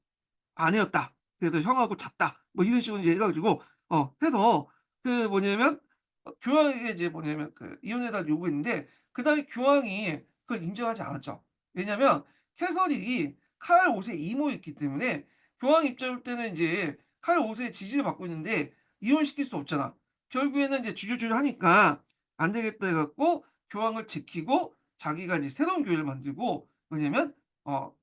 아내였다. 그래서 형하고 잤다. 뭐 이런 식으로 이제 해 가지고 해서 그 뭐냐면 교황에게 이제 뭐냐면 그 이혼해 달라고 요구했는데 그다음에 교황이 그걸 인정하지 않았죠. 왜냐면 캐서린이 카를 5 세의 이모였기 때문에 교황 입장일 때는 인제 카를 5 세의 지지를 받고 있는데 이혼시킬 수 없잖아. 결국에는 이제 주저주저하니까 안 되겠다 해 갖고 교황을 제키고 자기가 이제 새로운 교회를 만들고 뭐냐면 어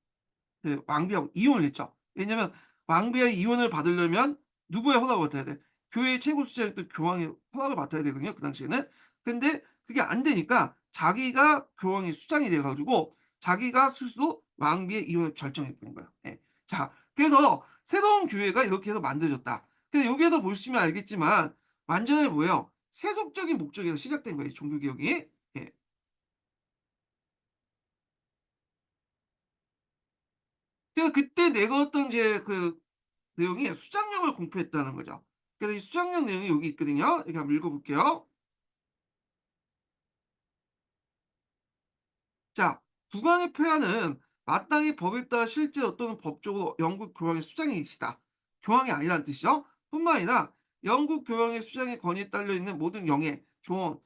그 왕비하고 이혼을 했죠. 왜냐면 왕비의 이혼을 받으려면 누구의 허락을 받아야 돼? 교회의 최고 수장이었던 교황의 허락을 받아야 되거든요, 그 당시에는. 근데 그게 안 되니까 자기가 교황의 수장이 돼 가지고 자기가 스스로 왕비의 이혼을 결정해 버린 거예요. 예. 자, 그래서 새로운 교회가 이렇게 해서 만들어졌다. 근데 여기에서 보시면 알겠지만 완전히 뭐예요? 세속적인 목적에서 시작된 거예요, 종교 개혁이. 예. 그래서 그때 내걸었던 이제 그 내용이 수장령을 공표했다는 거죠. 그래서 이 수장령 내용이 여기 있거든요. 이렇게 한번 읽어 볼게요. 자, 국왕의 폐하는 마땅히 법에 따라 실제로 또는 법적으로 영국 교황의 수장이시다. 교황이 아니라는 뜻이죠. 뿐만 아니라 영국 교황의 수장의 권위에 딸려 있는 모든 영예, 조언,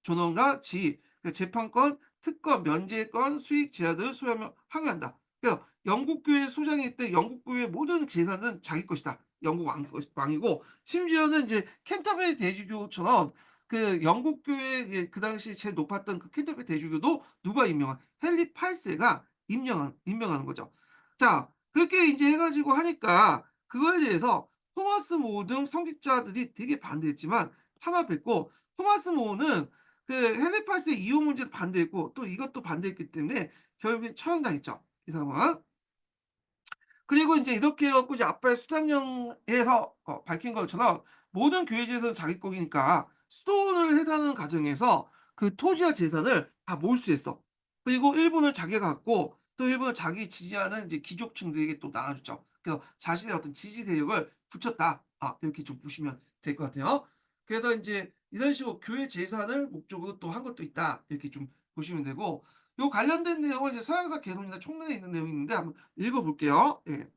존엄과 지위, 그 재판권, 특권, 면제권, 수익 제한을 수여하며 항의한다. 그래서 영국 교회 소장일 때 영국 교회의 모든 재산은 자기 것이다. 영국 왕이고 심지어는 이제 캔터베리 대주교처럼 그 영국 교회 그 당시 제일 높았던 그 캔터베리 대주교도 누가 임명한 헨리 8세가 임명하는 거죠. 자, 그렇게 이제 해 가지고 하니까 그거에 대해서 토마스 모 등 성직자들이 되게 반대했지만 탄압했고 토마스 모는 그 헨리 8세 이혼 문제도 반대했고 또 이것도 반대했기 때문에 결국엔 처형당했죠, 이 사람은. 그리고 인제 이렇게 해 갖고 이제 아빠의 수장령에서 밝힌 것처럼 모든 교회 재산은 자기 거니까 수도원을 해가는 과정에서 그 토지와 재산을 다 몰수했어. 그리고 일부는 자기가 갖고 또 일부는 자기 지지하는 이제 귀족층들에게 또 나눠줬죠. 그래서 자신의 어떤 지지 세력을 굳혔다. 이렇게 좀 보시면 될 것 같아요. 그래서 인제 이런 식으로 교회 재산을 목적으로 또 한 것도 있다. 이렇게 좀 보시면 되고 요 관련된 내용을 이제 서양사 개론이나 총론에 있는 내용이 있는데 한번 읽어 볼게요. 예.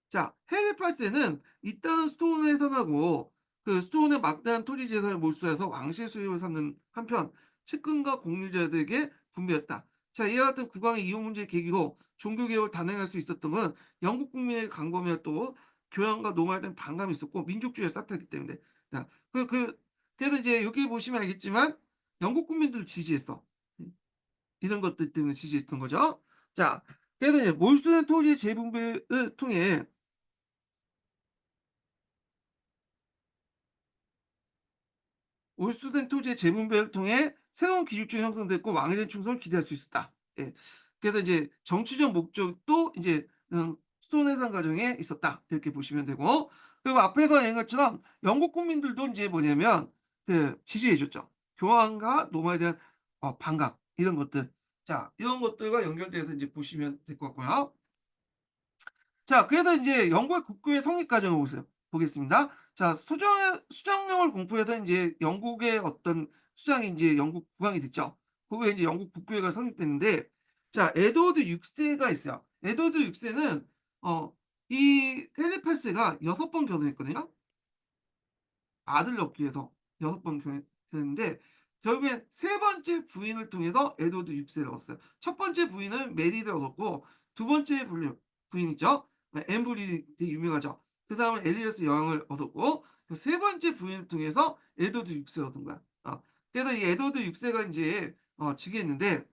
자, 해외 팔세는 이따은 스톤을 해산하고 그 스톤의 막대한 토지 재산을 몰수해서 왕실 수입을 삼는 한편 측근과 공유자들에게 분배했다. 자, 이와 같은 국왕의 이혼 문제 계기로 종교 개혁을 단행할 수 있었던 건 영국 국민의 강범위와 또 교양과 노말에 대한 반감이 있었고 민족주의에 싹트했기 때문에. 자, 그래서 이제 여기 보시면 알겠지만 영국 국민들도 지지했어. 이런 것들 때문에 지지했던 거죠. 자, 그래서 이제 몰수된 토지의 재분배를 통해 몰수된 토지의 재분배를 통해 새로운 기득권이 형성됐고 왕에 대한 충성을 기대할 수 있었다. 예. 그래서 이제 정치적 목적도 이제 수도내산 과정에 있었다. 이렇게 보시면 되고 그리고 앞에서 얘기한 것처럼 영국 국민들도 인제 뭐냐면 그 지지해 줬죠. 교황과 노마에 대한 반감 이런 것들. 자, 이런 것들과 연결돼서 인제 보시면 될 것 같고요. 자, 그래서 인제 영국의 국교의 성립 과정을 보겠습니다. 자, 수정령을 공포해서 인제 영국의 어떤 수장이 인제 영국 국왕이 됐죠. 그 후에 인제 영국 국교회가 성립됐는데 자, 에드워드 6 세가 있어요. 에드워드 6 세는 어 이 헨리 8 세가 6번 결혼했거든요. 아들을 얻기 위해서 6번 결혼했는데 결국엔 세 번째 부인을 통해서 에드워드 6 세를 얻었어요. 첫 번째 부인은 메리를 얻었고 두 번째 부인이죠. 앤 볼이 되게 유명하죠. 그 사람은 엘리자베스 여왕을 얻었고 그 세 번째 부인을 통해서 에드워드 6 세를 얻은 거야. 그래서 이 에드워드 6 세가 인제 즉위했는데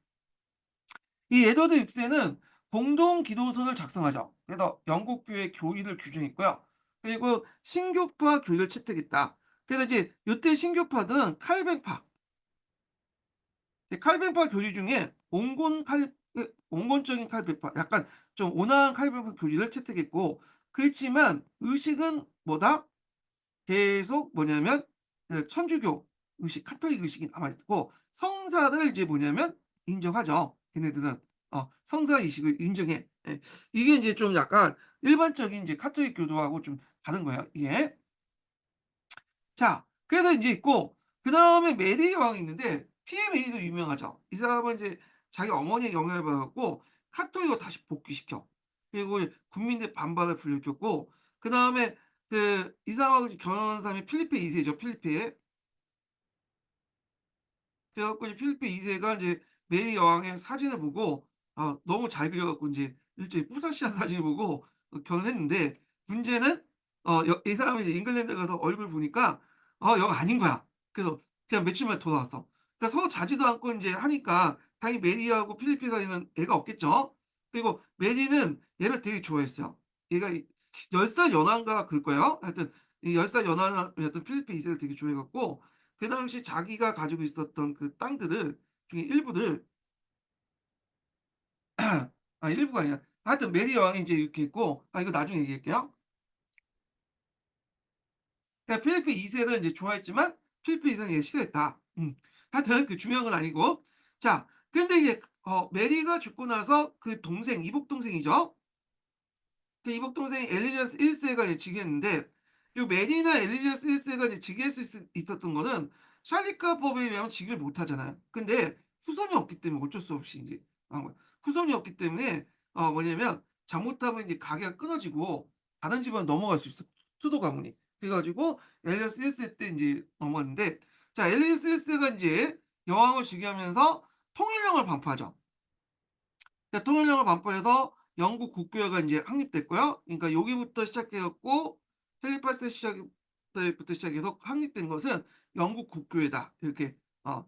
이 에드워드 6 세는 공동 기도서를 작성하죠. 그래서 영국 교회 교리를 규정했고요. 그리고 신교파 교리를 채택했다. 그래서 이제 요때 신교파는 칼뱅파, 칼뱅파 교리 중에 온건적인 칼뱅파, 약간 좀 온화한 칼뱅파 교리를 채택했고, 그렇지만 의식은 뭐다? 계속 뭐냐면 천주교 의식, 카톨릭 의식이 남아 있고 성사를 이제 뭐냐면 인정하죠. 걔네들은 성사 의식을 인정해. 예. 이게 인제 좀 약간 일반적인 이제 카톨릭 교도하고 좀 다른 거예요, 이게. 자, 그래서 인제 있고 그다음에 메리 여왕이 있는데 피에 메리도 유명하죠. 이 사람은 이제 자기 어머니의 영향을 받아 갖고 카톨릭으로 다시 복귀시켜. 그리고 국민들 반발을 불러일으켰고 그다음에 이 사람하고 결혼한 사람이 필리페 2 세죠, 필리페. 그래 갖고 이제 필리페 2 세가 인제 메리 여왕의 사진을 보고 너무 잘 그려 갖고 인제 일종의 뽀사시한 사진을 보고 결혼했는데 문제는 이 사람이 이제 잉글랜드에 가서 얼굴 보니까 영 아닌 거야. 그래서 그냥 며칠 만에 돌아왔어. 그러니까 서로 자지도 않고 인제 하니까 당연히 메리하고 필리페 사이는 애가 없겠죠. 그리고 메리는 얘를 되게 좋아했어요. 얘가 10살 연하인가 그럴 거예요. 하여튼 이 10살 연하였던 필리페 2 세를 되게 좋아해 갖고 그 당시 자기가 가지고 있었던 그 땅들을 중에 일부를 일부가 아니라 하여튼 메리 여왕이 인제 이렇게 했고 이거 나중에 얘기할게요. 그러니까 필리프 2 세를 인제 좋아했지만 필리프 2 세는 얘를 싫어했다. 하여튼 중요한 건 아니고 자 근데 이제 메리가 죽고 나서 그 동생 이복 동생이죠. 그 이복 동생이 엘리자베스 1 세가 이제 즉위했는데 요 메리나 엘리자베스 1 세가 이제 즉위할 수 있었던 거는 샬리카법에 의하면 즉위를 못 하잖아요. 근데 후손이 없기 때문에 어쩔 수 없이 인제 한 거야. 후손이 없기 때문에 뭐냐면 잘못하면 이제 가계가 끊어지고 다른 집안으로 넘어갈 수 있어, 수도 가문이. 그래 가지고 엘리자베스 1 세 때 인제 넘어갔는데 자 엘리자베스 1 세가 인제 여왕을 즉위하면서 통일령을 반포하죠. 대통령령을 반포해서 영국 국교회가 인제 확립됐고요. 그러니까 여기부터 시작해 갖고 헨리 8 세 시작 때부터 시작해서 확립된 것은 영국 국교회다. 이렇게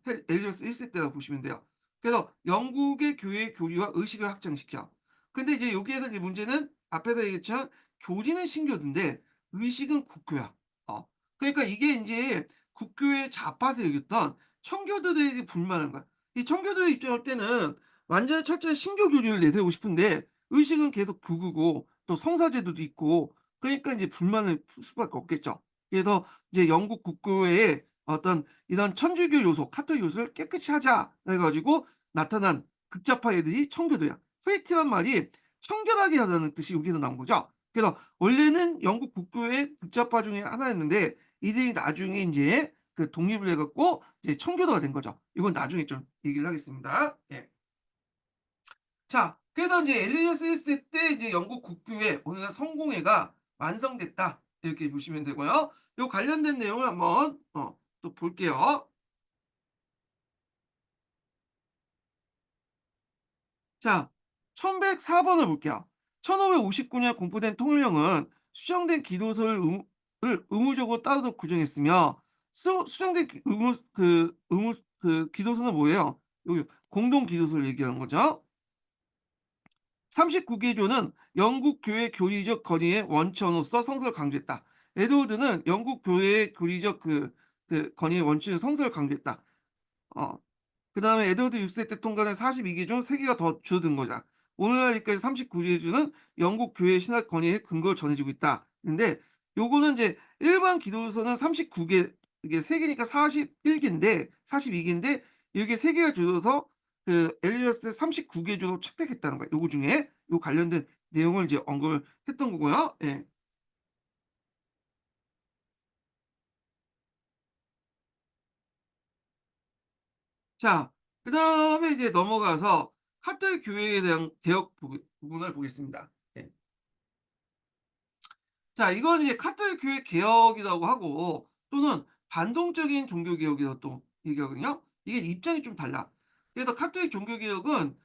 엘리자베스 1 세 때라고 보시면 돼요. 그래서 영국의 교회 교리와 의식을 확장시켜. 근데 이제 여기에서 이제 문제는 앞에서 얘기했지만 교리는 신교도인데 의식은 국교야. 어. 그러니까 이게 인제 국교의 좌파 세력이었던 청교도들이 불만한 거야. 이 청교도의 입장일 때는 완전히 철저히 신교 교리를 내세우고 싶은데 의식은 계속 극우고 또 성사제도도 있고 그러니까 인제 불만을 풀 수밖에 없겠죠. 그래서 이제 영국 국교회에 어떤 이런 천주교 요소, 카톨릭 요소를 깨끗이 하자 해 가지고 나타난 극좌파 애들이 청교도야. 페이트란 말이 청결하게 하자는 뜻이 여기서 나온 거죠. 그래서 원래는 영국 국교회 극좌파 중에 하나였는데 이들이 나중에 인제 독립을 해 갖고 이제 청교도가 된 거죠. 이건 나중에 좀 얘기를 하겠습니다. 예. 자 그래서 인제 엘리자베스 1 세 때 이제 영국 국교회 오늘날 성공회가 완성됐다. 이렇게 보시면 되고요. 요 관련된 내용을 한번 또 볼게요. 자 1104 번을 볼게요. 1559년 공포된 통일령은 수정된 기도서를 의무적으로 따르도록 규정했으며 수정된 기도서는 뭐예요? 요 공동 기도서를 얘기하는 거죠. 39개조는 영국 교회 교리적 건의의 원천으로서 성서를 강조했다. 에드워드는 영국 교회의 교리적 건의의 원칙인 성서를 강조했다. 어. 그다음에 에드워드 6세 때 통과된 42개 중 3 개가 더 줄어든 거다. 오늘날까지 39개 주는 영국 교회 신학 권위의 근거를 전해주고 있다. 근데 요거는 이제 일반 기도서는 39개 이게 3 개니까 41 개인데 42 개인데 이게 3 개가 줄어서 엘리자베스 39개 주로 채택했다는 거예요. 요거 중에 요 관련된 내용을 이제 언급을 했던 거고요. 예. 자 그다음에 이제 넘어가서 카톨릭 교회에 대한 개혁 부분을 보겠습니다. 예. 자 이건 이제 카톨릭 교회 개혁이라고 하고 또는 반동적인 종교 개혁이라고 또 얘기하거든요. 이게 입장이 좀 달라. 그래서 카톨릭 종교개혁은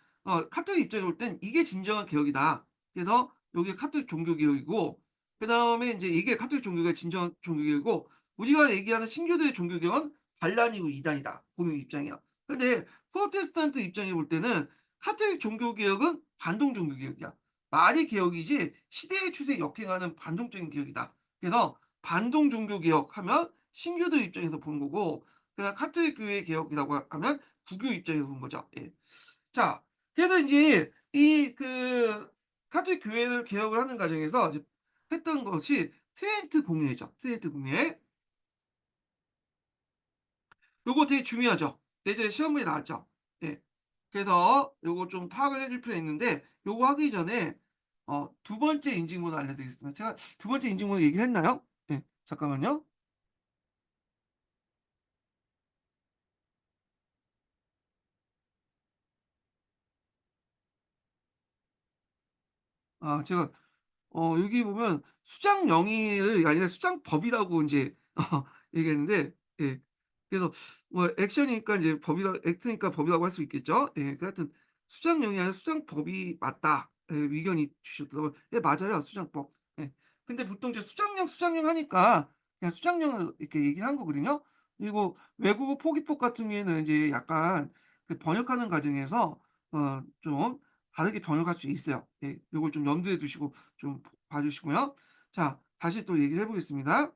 카톨릭 입장에 볼 땐 이게 진정한 개혁이다. 그래서 요게 카톨릭 종교개혁이고, 그다음에 인제 이게 카톨릭 종교가 진정한 종교개혁이고, 우리가 얘기하는 신교도의 종교개혁은 반란이고 이단이다 보는 입장이야. 근데 프로테스탄트 입장에 볼 때는 카톨릭 종교개혁은 반동 종교개혁이야. 말이 개혁이지 시대의 추세에 역행하는 반동적인 개혁이다. 그래서 반동 종교개혁하면 신교도 입장에서 보는 거고, 그다음 카톨릭 교회 개혁이라고 하면 불교 입장에서 보는 거죠. 예. 자, 그래서 인제 이 카톨릭 교회를 개혁을 하는 과정에서 이제 했던 것이 트렌트 공예죠. 트렌트 공예. 요거 되게 중요하죠. 예전에 시험 문제 나왔죠. 예. 그래서 요거 좀 파악을 해줄 필요가 있는데, 요거 하기 전에 두 번째 인증번호 알려드리겠습니다. 제가 두 번째 인증번호 얘기를 했나요? 예. 잠깐만요. 제가 여기 보면 수장 영위가 아니라 수장법이라고 인제 얘기했는데, 예. 그래서 뭐 액션이니까 인제 법이라 액트니까 법이라고 할 수 있겠죠. 예. 그 하여튼 수장 영위 아니라 수장법이 맞다. 예, 의견이 주셨더라고요. 예, 맞아요. 수장법. 예. 근데 보통 이제 수장령 하니까 그냥 수장령을 이렇게 얘기를 한 거거든요. 그리고 외국어 포기법 같은 경우에는 인제 약간 그 번역하는 과정에서 좀 다르게 번역할 수 있어요. 예. 요걸 좀 염두에 두시고 좀 봐 주시고요. 자, 다시 또 얘기를 해 보겠습니다.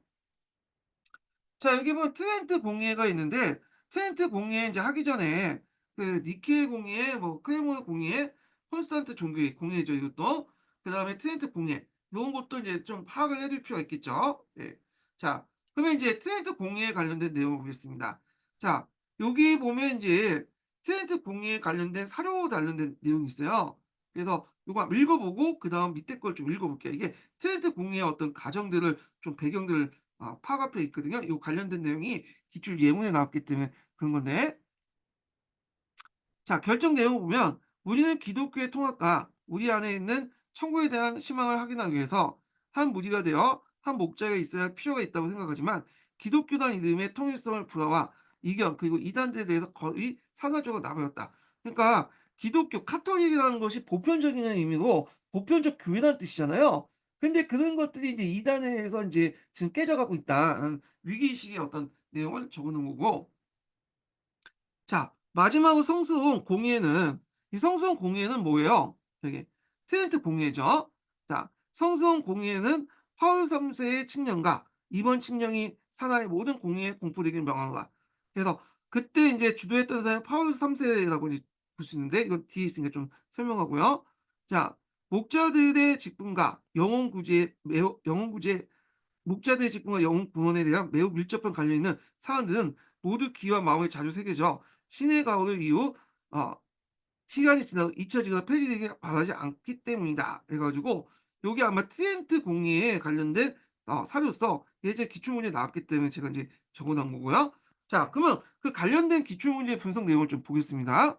자, 여기 보면 트렌트 공예가 있는데, 트렌트 공예 인제 하기 전에 니케 공예, 뭐 크레모나 공예, 콘스탄트 종교의 공예죠, 이것도. 그다음에 트렌트 공예, 요런 것도 이제 좀 파악을 해둘 필요가 있겠죠. 예. 자, 그러면 인제 트렌트 공예에 관련된 내용을 보겠습니다. 자, 여기 보면 인제 트렌트 공예에 관련된 사료 관련된 내용이 있어요. 그래서 요거 한번 읽어 보고 그다음 밑에 걸 좀 읽어 볼게요. 이게 트렌트 공예의 어떤 과정들을 좀 배경들을 파악할 있거든요. 요 관련된 내용이 기출 예문에 나왔기 때문에 그런 건데, 자, 결정 내용을 보면 "우리는 기독교의 통합과 우리 안에 있는 천국에 대한 희망을 확인하기 위해서 한 무리가 되어 한 목자가 있어야 할 필요가 있다고 생각하지만, 기독교란 이름의 통일성을 불화와 이견 그리고 이단들에 대해서 거의 사사적으로 나버렸다." 그러니까 기독교 카톨릭이라는 것이 보편적인 의미로 보편적 교회라는 뜻이잖아요. 근데 그런 것들이 이제 이단에 의해서 인제 지금 깨져가고 있다는 위기의식의 어떤 내용을 적어 놓은 거고, 자, 마지막으로 성스러운 공예는, 이 성스러운 공예는 뭐예요? 되게 트렌트 공예죠. 자, 성스러운 공예는 파울 3 세의 칙령과 이번 칙령이 산하의 모든 공예에 공포되기를 명한다. 그래서 그때 인제 주도했던 사람이 파울 3 세라고 이제 볼 수 있는데, 이건 뒤에 있으니까 좀 설명하고요. 자, 목자들의 직분과 영혼 구제에 목자들의 직분과 영혼 구원에 대한 매우 밀접한 관련이 있는 사안들은 모두 귀와 마음에 자주 새겨져 신의 가호를 이후 어 시간이 지나도 잊혀지거나 폐지되기 바라지 않기 때문이다. 해 가지고 요게 아마 트렌트 공예에 관련된 사료서 예제 기출문제에 나왔기 때문에 제가 인제 적어 놓은 거고요. 자, 그러면 그 관련된 기출문제 분석 내용을 좀 보겠습니다.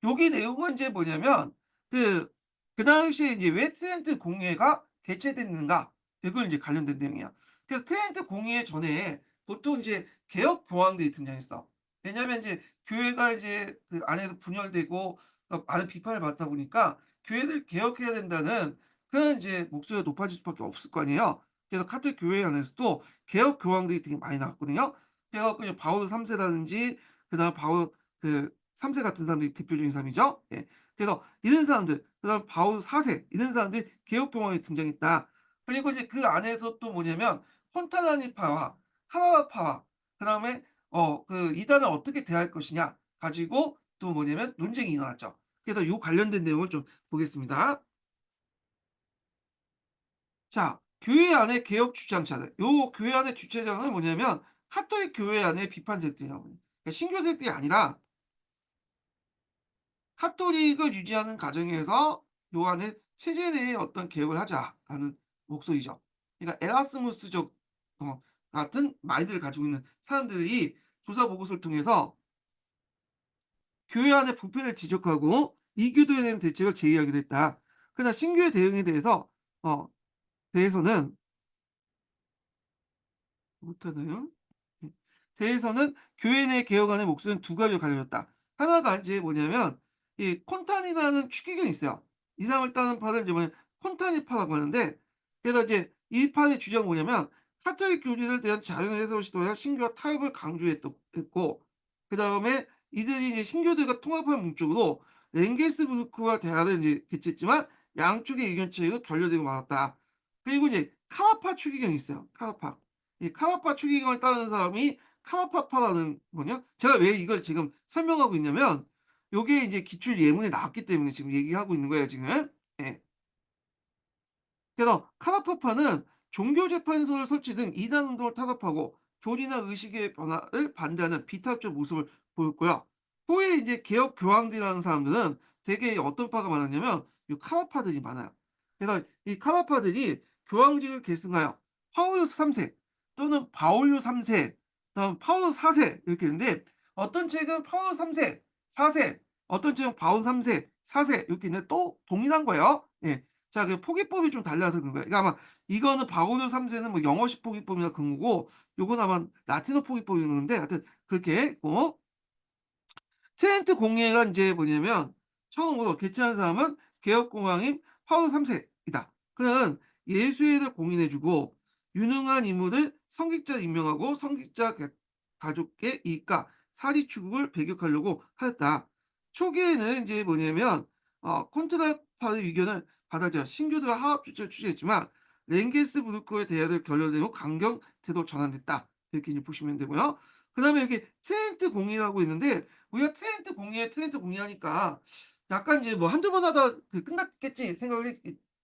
여기 내용은 이제 뭐냐면 그 그 당시에 이제 왜 트렌트 공예가 개최됐는가, 이걸 이제 관련된 내용이야. 그래서 트렌트 공예 전에 보통 이제 개혁 교황들이 등장했어. 왜냐하면 이제 교회가 이제 그 안에서 분열되고 많은 비판을 받다 보니까 교회를 개혁해야 된다는 그런 이제 목소리가 높아질 수밖에 없을 거 아니에요. 그래서 카톨릭 교회 안에서도 개혁 교황들이 되게 많이 나왔거든요. 그래 갖고 이제 바울 3 세라든지 그다음에 바울 3세 같은 사람들이 대표적인 사람이죠. 예. 그래서 이런 사람들, 그다음 바울 4세 이런 사람들이 개혁 교황이 등장했다. 그리고 이제 그 안에서 또 뭐냐면 폰타나니파와 카라파와 그다음에 이단을 어떻게 대할 것이냐 가지고 또 뭐냐면 논쟁이 일어났죠. 그래서 요 관련된 내용을 좀 보겠습니다. 자, 교회 안의 개혁 주장자들. 요 교회 안의 주체자는 뭐냐면 카톨릭 교회 안의 비판색들이라고 해요. 그러니까 신교색들이 아니라 카톨릭을 유지하는 과정에서 요 안에 체제 내에 어떤 개혁을 하자라는 목소리죠. 그러니까 에라스무스적 같은 마인드를 가지고 있는 사람들이 조사 보고서를 통해서 교회 안의 부패를 지적하고 이교도에 대한 대책을 제의하기도 했다. 그러나 신교의 대응에 어 대해서는 못하나요? 예. 대해서는 교회 내 개혁안의 목소리는 두 가지로 갈려졌다. 하나가 이제 뭐냐면 이 콘탄이라는 추기경이 있어요. 이상을 따르는 파를 이제 뭐냐 콘타니파라고 하는데, 그래서 이제 이 파의 주장은 뭐냐면 카톨릭 교리를 대한 자유의 해석을 시도하여 신교와 타협을 했고, 그다음에 이들이 이제 신교들과 통합한 목적으로 랭게스부르크와 대화를 이제 개최했지만 양쪽의 의견 차이가 결여되고 말았다. 그리고 이제 카라파 추기경이 있어요. 카라파. 이 카라파 추기경을 따르는 사람이 카라파파라는 거거든요. 제가 왜 이걸 지금 설명하고 있냐면 요게 이제 기출 예문에 나왔기 때문에 지금 얘기하고 있는 거예요, 지금. 예. 그래서 카라파파는 종교재판소를 설치 등 이단 운동을 타협하고 교리나 의식의 변화를 반대하는 비타협적 모습을 보였고요. 후에 이제 개혁 교황들이라는 사람들은 되게 어떤 파가 많았냐면 이 카라파들이 많아요. 그래서 이 카라파들이 교황직을 계승하여 파울루스 3세 또는 바올류 3세, 다음 파울루스 4세 이렇게 있는데, 어떤 책은 파울루스 3세, 4세, 어떤 책은 바울 3세, 4세 이렇게 있는데 또 동일한 거예요. 예. 자, 그 포기법이 좀 달라서 그런 거예요. 그러니까 아마 이거는 바오르 3세는 뭐 영어식 포기법이나 그런 거고, 요건 아마 라틴어 포기법인 건데, 하여튼 그렇게 있고, 트렌트 공예가 인제 뭐냐면 처음으로 개최한 사람은 개혁공황인 파울 3세이다. 그는 예수회를 공인해 주고 유능한 인물을 성직자로 임명하고 성직자 가족의 이익과 사리 추구를 배격하려고 하였다. 초기에는 인제 뭐냐면 콘트라파의 의견을 받아들여 신교들과 화합 조치를 취재했지만 랭게스부르크의 대화를 결렬되고 강경 태도로 전환됐다. 이렇게 이제 보시면 되고요. 그다음에 여기 트렌트 공의라고 있는데, 우리가 트렌트 공유하니까 약간 이제 뭐 한두 번 하다 그 끝났겠지 생각을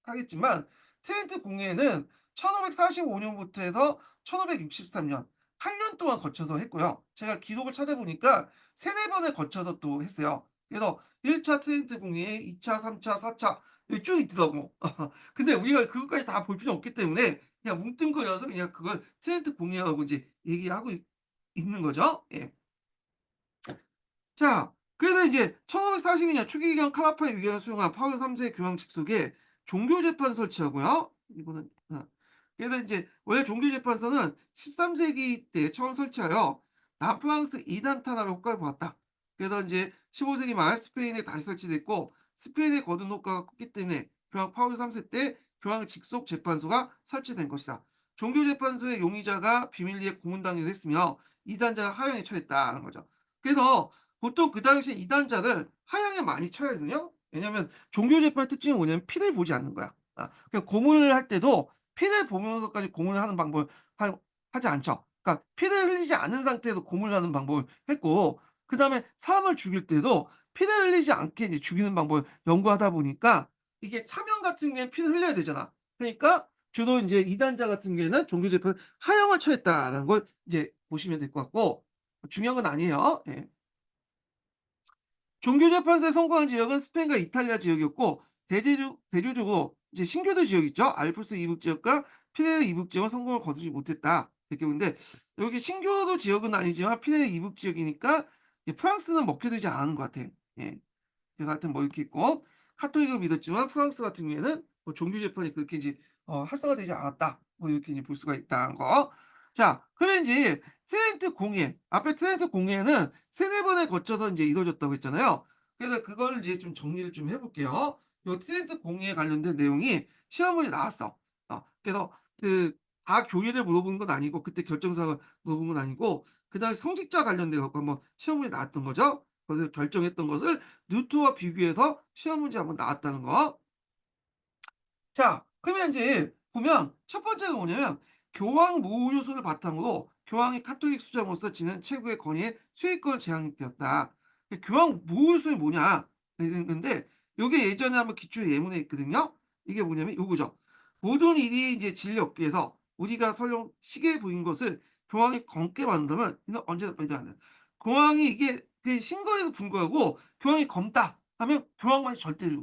하겠지만, 트렌트 공예는 1545 년부터 해서 1563년 8년 동안 거쳐서 했고요. 제가 기록을 찾아보니까 3-4 번에 거쳐서 또 했어요. 그래서 1차 트렌트 공예, 2 차, 3 차, 4차 여기 쭉 있더라고. 근데 우리가 그것까지 다 볼 필요 없기 때문에 그냥 뭉뚱그려서 그냥 그걸 트렌트 공예라고 이제 얘기하고 있는 거죠. 예. 자, 그래서 이제 1542년 추기경 카라파의 의견을 수용한 파울 3세 교황 직속에 종교재판 설치하고요. 이거는 그래서 이제 원래 종교재판소는 13세기 때 처음 설치하여 남프랑스 이단 탄압의 효과를 보았다. 그래서 이제 15세기 말 스페인에 다시 설치됐고, 스페인에 거둔 효과가 컸기 때문에 교황 파울 3세 때 교황 직속 재판소가 설치된 것이다. 종교재판소의 용의자가 비밀리에 고문당기도 했으며 이단자가 하형에 처했다는 거죠. 그래서 보통 그 당시에 이단자를 하향에 많이 쳐야거든요. 왜냐하면 종교 재판의 특징이 뭐냐면 피를 보지 않는 거야. 그러니까 고문을 할 때도 피를 보면서까지 고문을 하는 방법을 하지 않죠. 그러니까 피를 흘리지 않은 상태에서 고문을 하는 방법을 했고, 그다음에 사람을 죽일 때도 피를 흘리지 않게 이제 죽이는 방법을 연구하다 보니까 이게 차명 같은 경우에는 피를 흘려야 되잖아. 그러니까 주로 인제 이단자 같은 경우에는 종교 재판을 하형을 처했다라는 걸 이제 보시면 될 것 같고, 중요한 건 아니에요. 예. 종교재판소에 성공한 지역은 스페인과 이탈리아 지역이었고, 대조적으로 이제 신교도 지역 있죠. 알프스 이북 지역과 피레네 이북 지역은 성공을 거두지 못했다. 이렇게 보는데, 여기 신교도 지역은 아니지만 피레네 이북 지역이니까 프랑스는 먹혀들지 않은 것 같아. 예. 그래서 하여튼 뭐 이렇게 있고, 카톨릭을 믿었지만 프랑스 같은 경우에는 뭐 종교 재판이 그렇게 이제 활성화되지 않았다. 뭐 이렇게 이제 볼 수가 있다는 거. 자, 그러면 인제 트렌트 공예, 앞에 트렌트 공예는 3-4 번에 거쳐서 인제 이루어졌다고 했잖아요. 그래서 그걸 이제 좀 정리를 좀 해 볼게요. 요 트렌트 공예에 관련된 내용이 시험 문제 나왔어. 그래서 그 다 교리를 물어보는 건 아니고, 그때 결정사항을 물어본 건 아니고, 그다음에 성직자 관련돼 갖고 한번 시험 문제 나왔던 거죠. 그것을 결정했던 것을 루트와 비교해서 시험 문제 한번 나왔다는 거. 자, 그러면 인제 보면 첫 번째가 뭐냐면 교황 무효소를 바탕으로 교황이 카톨릭 수장으로서 지닌 최고의 권위에 수익권을 제한되었다. 교황 무효소이 뭐냐 이랬는데, 요게 예전에 한번 기출 예문에 있거든요. 이게 뭐냐면 요거죠. 모든 일이 이제 진리 업계에서 우리가 설령 시기해 보인 것을 교황이 검게 만든다면 이는 언제나 배제한다. 교황이 이게 그 신거에도 불구하고 교황이 검다 하면 교황만이 절대로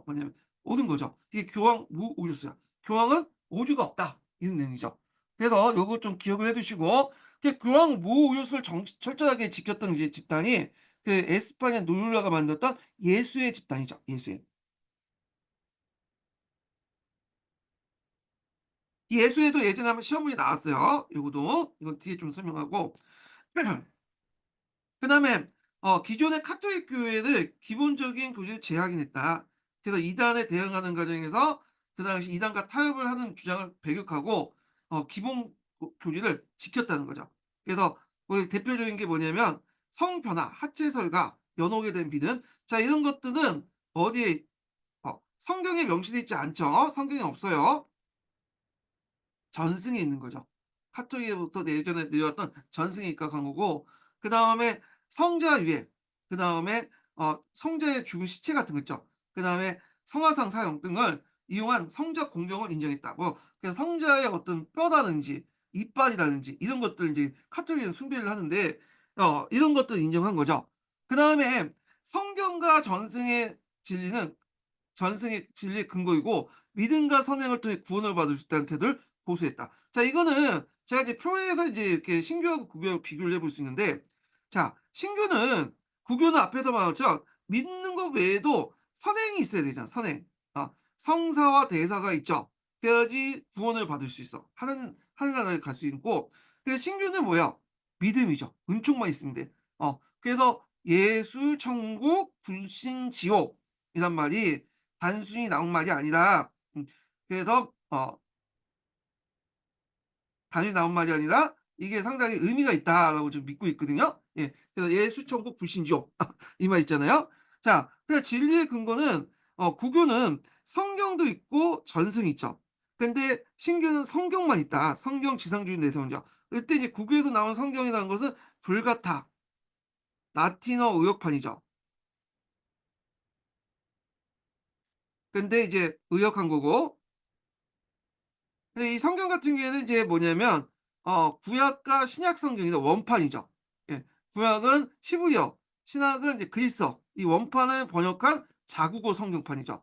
뭐냐면 옳은 거죠. 이게 교황 무오류수야. 교황은 오류가 없다. 이런 내용이죠. 그래서 요거 좀 기억을 해 두시고, 그 교황 무오류수를 철저하게 지켰던 이제 집단이 그 에스파냐 노율라가 만들었던 예수회 집단이죠. 예수회. 이 예수회도 예전에 한번 시험 문제 나왔어요. 요거도. 이건 뒤에 좀 설명하고. 그다음에 기존의 카톨릭 교회를 기본적인 교리를 재확인했다. 그래서 이단에 대응하는 과정에서 그 당시 이단과 타협을 하는 주장을 배격하고 기본 교리를 지켰다는 거죠. 그래서 대표적인 게 뭐냐면 성변화, 하체설과 연옥에 대한 믿음. 자, 이런 것들은 어디에 성경에 명시되어 있지 않죠. 성경에 없어요. 전승에 있는 거죠. 카톨릭으로부터 예전에 내려왔던 전승에 입각한 거고, 그다음에 성자 유해, 그다음에 성자의 죽은 시체 같은 거 있죠. 그다음에 성화상 사용 등을 이용한 성자 공경을 인정했다. 뭐 그래서 성자의 어떤 뼈라든지 이빨이라든지 이런 것들 이제 카톨릭은 숭배를 하는데 이런 것들을 인정한 거죠. 그다음에 성경과 전승의 진리의 근거이고 믿음과 선행을 통해 구원을 받을 수 있다는 태도를 고수했다. 자, 이거는 제가 이제 표에서 이제 이렇게 신교하고 비교를 해볼 수 있는데, 자, 신교는 구교는 앞에서 말했죠. 믿는 것 외에도 선행이 있어야 되잖아. 선행. 성사와 대사가 있죠. 그래야지 구원을 받을 수 있어. 하늘나라에 갈 수 있고. 그래서 신교는 뭐야? 믿음이죠. 은총만 있으면 돼. 그래서 예수, 천국, 불신, 지옥 이란 말이 단순히 나온 말이 아니라 그래서 단순히 나온 말이 아니라 이게 상당히 의미가 있다라고 좀 믿고 있거든요. 예. 그래서 예수 천국 불신 지옥 이 말 있잖아요. 자, 그래서 진리의 근거는 구교는 성경도 있고 전승이 있죠. 근데 신교는 성경만 있다. 성경 지상주의 내세운자. 이때 이제 구교에서 나온 성경이라는 것은 불가타 라틴어 의역판이죠. 근데 이제 의역한 거고 근데 이 성경 같은 경우에는 이제 뭐냐면 구약과 신약 성경이다 원판이죠. 예. 구약은 히브리어, 신약은 이제 그리스어. 이 원판을 번역한 자국어 성경판이죠.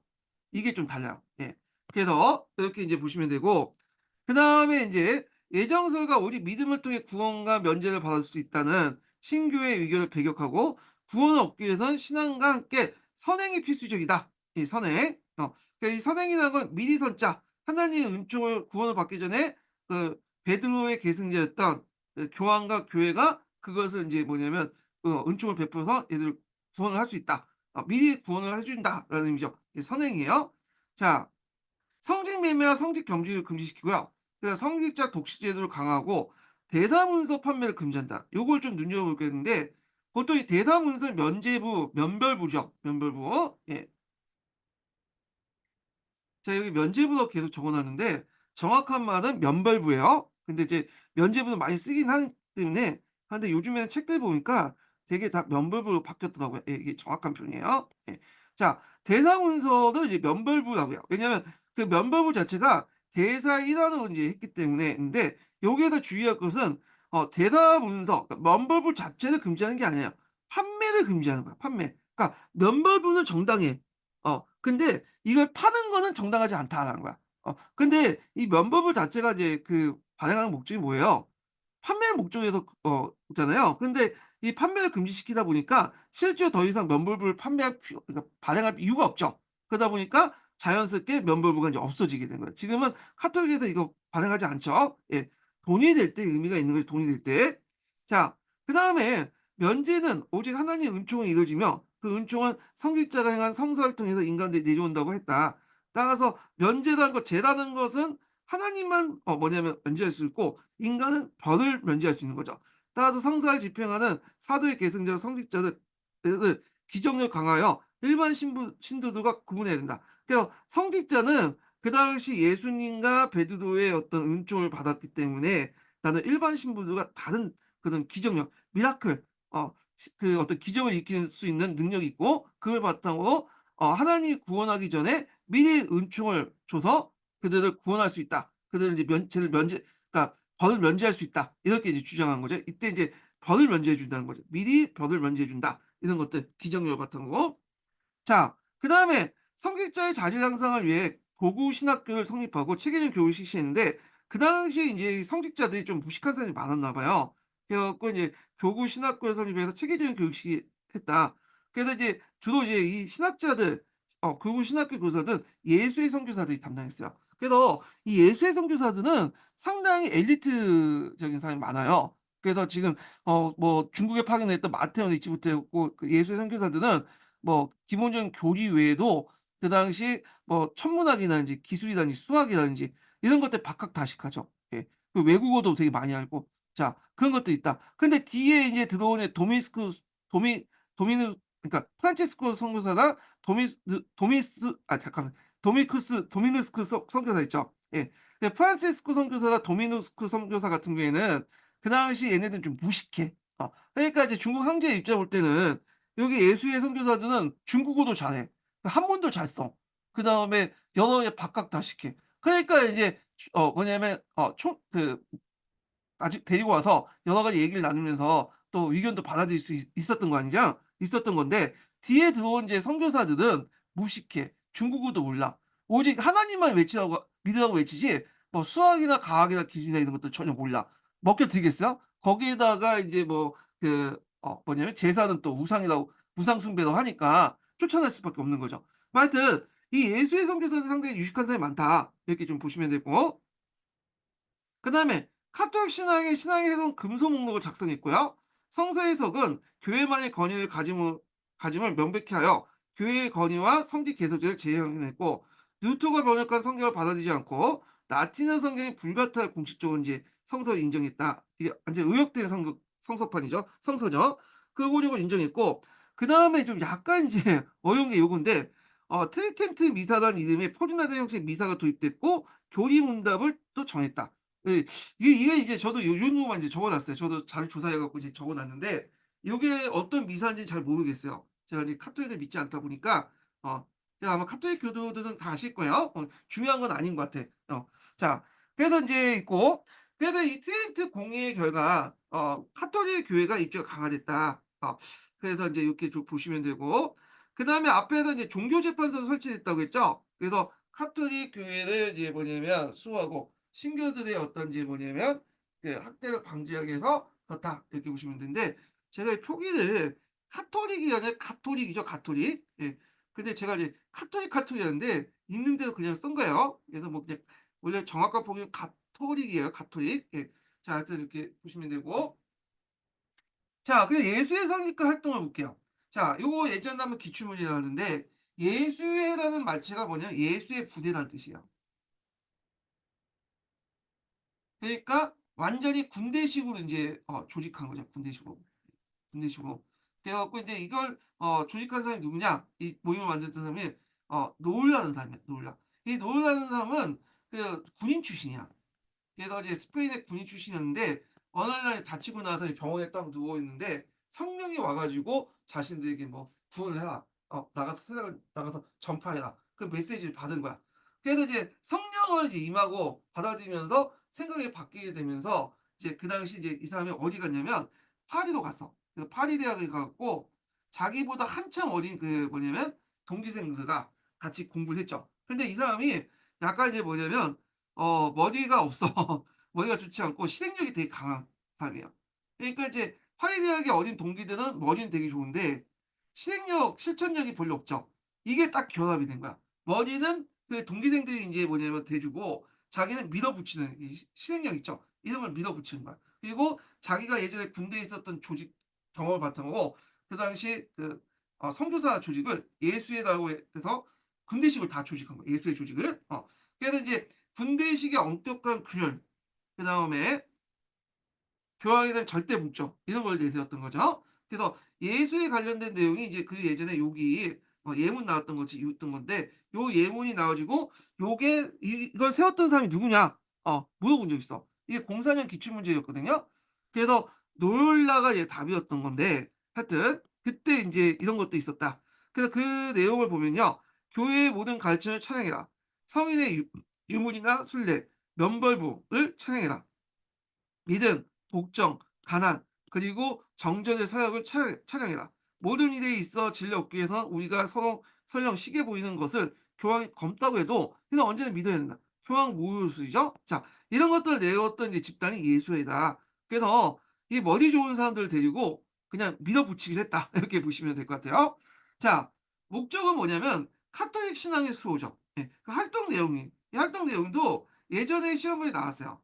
이게 좀 달라요. 예. 그래서 이렇게 이제 보시면 되고 그다음에 인제 예정설과 우리 믿음을 통해 구원과 면제를 받을 수 있다는 신교의 의견을 배격하고 구원을 얻기 위해서는 신앙과 함께 선행이 필수적이다. 이 선행. 그러니까 이 선행이라는 건 미리 선자 하나님의 은총을 구원을 받기 전에 그 베드로의 계승자였던 그 교황과 교회가 그것을 인제 뭐냐면 은총을 베풀어서 얘들을 구원을 할 수 있다. 미리 구원을 해 준다라는 의미죠. 이게 선행이에요. 자, 성직 매매와 성직 경직을 금지시키고요. 그래서 성직자 독식 제도를 강화하고 대사문서 판매를 금지한다. 요걸 좀 눈여겨보겠는데 보통 이 대사문서 면별부죠. 면별부. 예. 자, 여기 면죄부라고 계속 적어 놨는데 정확한 말은 면벌부예요. 근데 이제 면죄부도 많이 쓰긴 하기 때문에 근데 요즘에는 책들 보니까 되게 다 면벌부로 바뀌었더라고요. 예, 이게 정확한 표현이에요. 예. 자, 대사문서도 이제 면벌부라고 해요. 왜냐하면 그 면벌부 자체가 대사의 일환으로 이제 했기 때문에 근데 여기에서 주의할 것은 대사문서 그러니까 면벌부 자체를 금지하는 게 아니에요. 판매를 금지하는 거야, 판매. 그러니까 면벌부는 정당해. 근데 이걸 파는 거는 정당하지 않다라는 거야. 근데 이 면버블 자체가 이제 그 발행하는 목적이 뭐예요? 판매를 목적에서 잖아요. 근데 이 판매를 금지시키다 보니까 실제로 더 이상 면벌부를 판매할 필요 그러니까 발행할 이유가 없죠. 그러다 보니까 자연스럽게 면벌부가 이제 없어지게 된 거예요. 지금은 카톨릭에서 이거 발행하지 않죠. 예. 돈이 될 때 의미가 있는 거죠, 돈이 될 때. 자, 그다음에 면제는 오직 하나님의 은총을 이루어지며 그 은총은 성직자가 행한 성사를 통해서 인간들이 내려온다고 했다. 따라서 면제라는 것, 제라는 것은 하나님만 뭐냐면 면제할 수 있고 인간은 벌을 면제할 수 있는 거죠. 따라서 성사를 집행하는 사도의 계승자 성직자들 을 기정을 강하여 일반 신도들과 구분해야 된다. 그래서 성직자는 그 당시 예수님과 베드로의 어떤 은총을 받았기 때문에 나는 일반 신부들과 다른 그런 기적력, 미라클, 그 어떤 기적을 일으킬 수 있는 능력이 있고 그걸 바탕으로 하나님이 구원하기 전에 미리 은총을 줘서 그들을 구원할 수 있다. 그들을 이제 죄를 그러니까 벌을 면제할 수 있다. 이렇게 이제 주장한 거죠. 이때 이제 벌을 면제해 준다는 거죠. 미리 벌을 면제해 준다. 이런 것들 기정력을 바탕으로. 자, 그다음에 성직자의 자질 향상을 위해 고구 신학교를 성립하고 체계적 교육을 실시했는데 그 당시에 인제 성직자들이 좀 무식한 사람이 많았나 봐요. 그래 갖고 이제 교구 신학교를 설립해서 체계적인 교육 했다. 그래서 이제 주로 이제 이 신학자들 교구 신학교 교사들 예수의 선교사들이 담당했어요. 그래서 이 예수의 선교사들은 상당히 엘리트적인 사람이 많아요. 그래서 지금 뭐 중국에 파견됐던 마테오 니치부터 해갖고 그 예수의 선교사들은 뭐 기본적인 교리 외에도 그 당시 뭐 천문학이라든지 기술이라든지 수학이라든지 이런 것들 박학다식하죠. 예. 그 외국어도 되게 많이 알고. 자, 그런 것도 있다. 근데 뒤에 이제 들어온 도미 도미누 그러니까 프란체스코 선교사나 도미스 아 잠깐만. 도미누스크 선교사 있죠. 예. 근데 프란시스코 선교사나 도미누스크 선교사 같은 경우에는 그 당시 얘네들은 좀 무식해. 그러니까 이제 중국 황제의 입장에 볼 때는 여기 예수의 선교사들은 중국어도 잘해. 한문도 잘 써. 그다음에 여러 박학다식해. 그러니까 이제 뭐냐면 총 아직 데리고 와서 여러 가지 얘기를 나누면서 또 의견도 받아들일 수 있었던 거 아니냐? 있었던 건데 뒤에 들어온 이제 선교사들은 무식해. 중국어도 몰라. 오직 하나님만 외치라고 믿으라고 외치지 뭐 수학이나 과학이나 기술이나 이런 것도 전혀 몰라. 먹혀들겠어요? 거기에다가 이제 뭐 뭐냐면 제사는 또 우상이라고 우상 숭배도 하니까 쫓아낼 수밖에 없는 거죠. 뭐 하여튼 이 예수의 선교사는 상당히 유식한 사람이 많다. 이렇게 좀 보시면 되고 그다음에 카톨릭 신앙의 해동 금소 목록을 작성했고요. 성서 해석은 교회만의 권위를 가짐을 명백히 하여 교회의 권위와 성직 개소지를 제정했고 루터가 번역한 성경을 받아들이지 않고 라틴어 성경이 불가타를 공식적으로 이제 성서 인정했다. 이게 완전 의역된 성서판이죠. 성서죠. 그 권역을 인정했고 그다음에 좀 약간 이제 어려운 게 요건데 트리텐트 미사라는 이름의 포르나데 형식 미사가 도입됐고 교리 문답을 또 정했다. 예. 이게 이제 저도 요 정도만 이제 적어 놨어요. 저도 자료 조사해 갖고 이제 적어 놨는데 요게 어떤 미사인지는 잘 모르겠어요. 제가 이제 카톨릭을 믿지 않다 보니까 어 제가 아마 카톨릭 교도들은 다 아실 거예요. 중요한 건 아닌 것 같아. 자 그래서 인제 있고 그래서 이 트렌트 공의의 결과 카톨릭 교회가 입지가 강화됐다. 그래서 인제 요렇게 좀 보시면 되고 그다음에 앞에서 이제 종교재판소를 설치됐다고 했죠. 그래서 카톨릭 교회를 이제 뭐냐면 수호하고 신교들의 어떤 이제 뭐냐면 그 학대를 방지하기 위해서 그렇다 이렇게 보시면 되는데 제가 이 표기를 카톨릭이 아니라 가톨릭이죠 가톨릭. 예. 근데 제가 이제 카톨릭이었는데 있는 대로 그냥 쓴 거예요. 그래서 뭐 그냥 원래 정확한 표기는 가톨릭이에요 가톨릭. 예. 자 하여튼 이렇게 보시면 되고 자 그래서 예수의 선입과 활동을 볼게요. 자 요거 예전에 한번 기출문제 나왔는데 예수회라는 말체가 뭐냐면 예수의 부대라는 뜻이에요. 그러니까 완전히 군대식으로 인제 조직한 거죠, 군대식으로. 군대식으로. 그래 갖고 인제 이걸 조직한 사람이 누구냐? 이 모임을 만들었던 사람이 노울라는 사람이야, 노울라. 이 노울라는 사람은 그 군인 출신이야. 그래서 이제 스페인의 군인 출신이었는데 어느 날 다치고 나서 이 병원에 딱 누워 있는데 성령이 와 가지고 자신들에게 뭐 "구원을 해라. 나가서 세상을 나가서 전파해라." 그 메시지를 받은 거야. 그래서 이제 성령을 이제 임하고 받아들이면서 생각이 바뀌게 되면서 이제 그 당시 이제 이 사람이 어디 갔냐면 파리로 갔어. 그래서 파리 대학에 가 갖고 자기보다 한참 어린 그 뭐냐면 동기생들과 같이 공부를 했죠. 근데 이 사람이 약간 이제 뭐냐면 머리가 없어. 머리가 좋지 않고 실행력이 되게 강한 사람이에요. 그러니까 이제 화해대학의 어린 동기들은 머리는 되게 좋은데 실천력이 별로 없죠. 이게 딱 결합이 된 거야. 머리는 그 동기생들이 인제 뭐냐면 대주고 자기는 밀어붙이는 이 실행력 있죠. 이런 걸 밀어붙이는 거야. 그리고 자기가 예전에 군대에 있었던 조직 경험을 바탕으로 그 당시 그 선교사 조직을 예수회라고 해서 군대식으로 다 조직한 거야, 예수회 조직을. 그래서 인제 군대식의 엄격한 균열 그다음에 교황에 대한 절대 북종 이런 걸 내세웠던 거죠. 그래서 예수에 관련된 내용이 이제 그 예전에 여기 예문 나왔던 것이 이었던 건데 요 예문이 나와지고 요게 이걸 세웠던 사람이 누구냐 물어본 적 있어. 이게 04년 기출문제였거든요. 그래서 노율라가 얘 답이었던 건데 하여튼 그때 인제 이런 것도 있었다. 그래서 그 내용을 보면요. "교회의 모든 가르침을 찬양해라. 성인의 유물이나 순례, 면벌부를 찬양해라. 믿음, 복종, 가난, 그리고 정전의 사역을 찬양해라. 모든 일에 있어 진리 얻기 위해서 우리가 서로 설령 시게 보이는 것을 교황이 검다고 해도 이는 언제나 믿어야 된다. 교황 모유수죠. 자, 이런 것들을 내었던 이제 집단이 예수회다. 그래서 이 머리 좋은 사람들을 데리고 그냥 밀어붙이기를 했다. 이렇게 보시면 될 것 같아요. 자, 목적은 뭐냐면 카톨릭 신앙의 수호죠. 예, 그 활동 내용이 이 활동 내용도 예전에 시험에 나왔어요.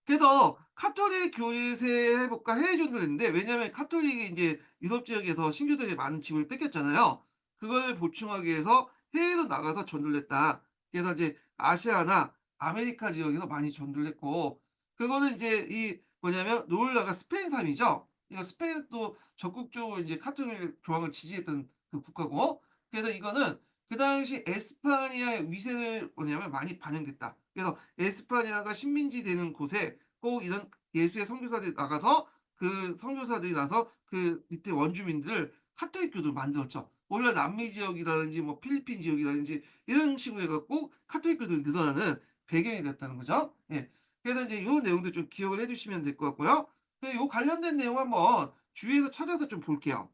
그래서 카톨릭 교회에 해볼까 해외 전도를 했는데, 왜냐하면 카톨릭이 이제 유럽 지역에서 신교들이 많은 짐을 뺏겼잖아요. 그걸 보충하기 위해서 해외로 나가서 전도를 했다. 그래서 이제 아시아나 아메리카 지역에서 많이 전도를 했고, 그거는 이제 이 뭐냐면 노르라가 스페인 삶이죠. 그러니까 스페인도 적극적으로 이제 카톨릭 교황을 지지했던 그 국가고, 그래서 이거는 그 당시 에스파니아의 위세를 뭐냐면 많이 반영됐다. 그래서 에스파냐가 식민지 되는 곳에 꼭 이런 예수의 선교사들이 나가서 그 선교사들이 나서 그 밑에 원주민들을 카톨릭교도를 만들었죠. 원래 남미 지역이라든지 뭐 필리핀 지역이라든지 이런 식으로 해 갖고 카톨릭교도를 늘어나는 배경이 됐다는 거죠. 예. 그래서 인제 요 내용도 좀 기억을 해 주시면 될 것 같고요. 요 관련된 내용 한번 주위에서 찾아서 좀 볼게요.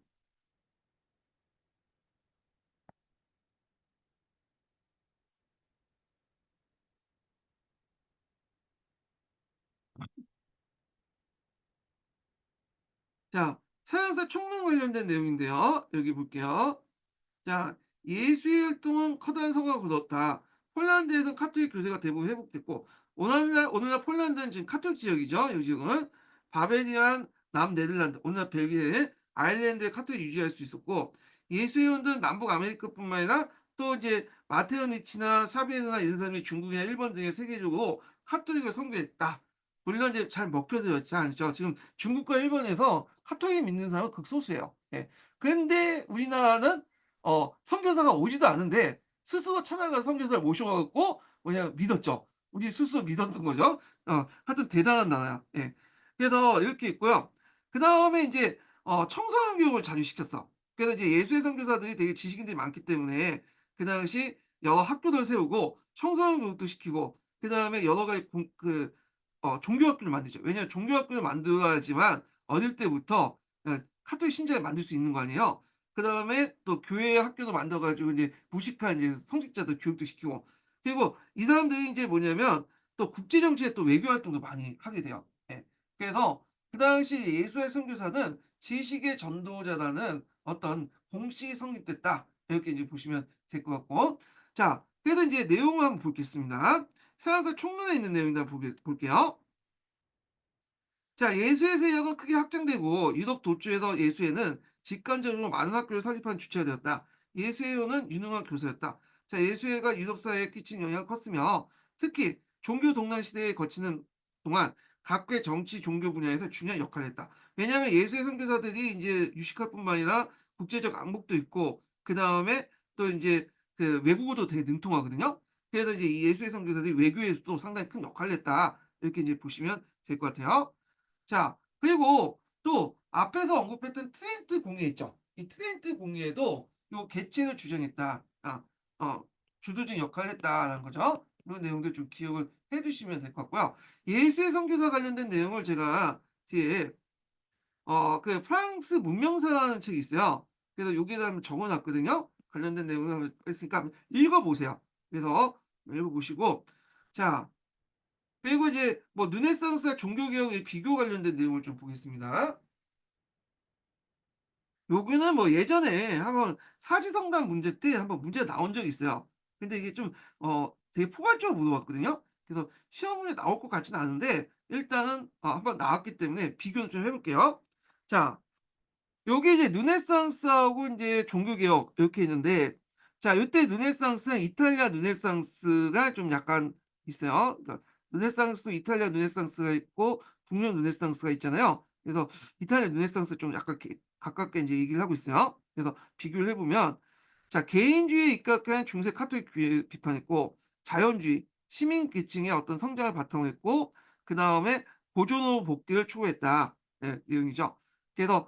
자, 서양사 총론 관련된 내용인데요. 여기 볼게요. 자, 예수의 활동은 커다란 성과를 거뒀다. 폴란드에서는 카톨릭 교세가 대부분 회복됐고, 오늘날 폴란드는 지금 카톨릭 지역이죠. 이 지역은 바베리안, 남네덜란드, 오늘날 벨기에, 아일랜드의 카톨릭 유지할 수 있었고, 예수의 운동은 남북 아메리카뿐만 아니라 또 이제 마테오니치나 샤베르나 이런 사람이 중국이나 일본 등의 세계적으로 카톨릭을 선교했다. 물론 이제 잘 먹혀들었지 않죠. 지금 중국과 일본에서 카톨릭 믿는 사람은 극소수예요. 예. 그런데 우리나라는 선교사가 오지도 않은데 스스로 찾아가서 선교사를 모셔 갖고 뭐냐 믿었죠. 우리 스스로 믿었던 거죠. 하여튼 대단한 나라야. 예. 그래서 이렇게 있고요. 그다음에 인제 청소년 교육을 자주 시켰어. 그래서 이제 예수의 선교사들이 되게 지식인들이 많기 때문에 그 당시 여러 학교를 세우고 청소년 교육도 시키고, 그다음에 여러 가지 종교 학교를 만들죠. 왜냐하면 종교 학교를 만들어야지만 어릴 때부터 카톨릭 신자를 만들 수 있는 거 아니에요. 그다음에 또 교회 학교도 만들어 가지고 이제 무식한 이제 성직자들 교육도 시키고, 그리고 이 사람들이 인제 뭐냐면 또 국제 정치에 또 외교 활동도 많이 하게 돼요. 예. 그래서 그 당시 예수의 선교사는 지식의 전도자라는 어떤 공식이 성립됐다. 이렇게 이제 보시면 될 것 같고. 자, 그래서 인제 내용을 한번 보겠습니다. 서양사 총론에 있는 내용을 한번 볼게요. 자, 예수의 세력은 크게 확장되고 유럽 도처에서 예수회는 직관적으로 많은 학교를 설립한 주체가 되었다. 예수회원은 유능한 교사였다. 자, 예수회가 유럽 사회에 끼친 영향이 컸으며 특히 종교 동란 시대에 거치는 동안 각국의 정치, 종교 분야에서 중요한 역할을 했다. 왜냐하면 예수의 선교사들이 이제 유식할 뿐만 아니라 국제적 안목도 있고, 그 다음에 또 이제 그 외국어도 되게 능통하거든요. 그래서 이제 이 예수의 선교사들이 외교에서도 상당히 큰 역할을 했다. 이렇게 이제 보시면 될 것 같아요. 자, 그리고 또 앞에서 언급했던 트렌트 공예 있죠. 이 트렌트 공예에도 요 계층을 주장했다. 주도적인 역할을 했다라는 거죠. 그 내용도 좀 기억을 해 두시면 될 것 같고요. 예수의 선교사 관련된 내용을 제가 뒤에 그 프랑스 문명사라는 책이 있어요. 그래서 여기에다 한번 적어 놨거든요. 관련된 내용을 한번 했으니까 한번 읽어 보세요. 그래서 읽어 보시고, 자, 그리고 이제 뭐 르네상스와 종교개혁의 비교 관련된 내용을 좀 보겠습니다. 여기는 뭐 예전에 한번 사지성단 문제 때 한번 문제가 나온 적이 있어요. 근데 이게 좀 되게 포괄적으로 물어봤거든요. 그래서 시험에 나올 것 같지는 않은데 일단은 한번 나왔기 때문에 비교를 좀 해 볼게요. 자, 요게 이제 르네상스하고 인제 종교개혁 이렇게 있는데, 자 요때 르네상스는 이탈리아 르네상스가 좀 약간 있어요. 그러니까 르네상스도 이탈리아 르네상스가 있고 북유럽 르네상스가 있잖아요. 그래서 이탈리아 르네상스 좀 약간 이렇게 가깝게 인제 얘기를 하고 있어요. 그래서 비교를 해 보면, 자 개인주의에 입각한 중세 카톨릭 교회를 비판했고, 자연주의, 시민 계층의 어떤 성장을 바탕으로 했고, 그다음에 고전으로 복귀를 추구했다. 예 내용이죠. 그래서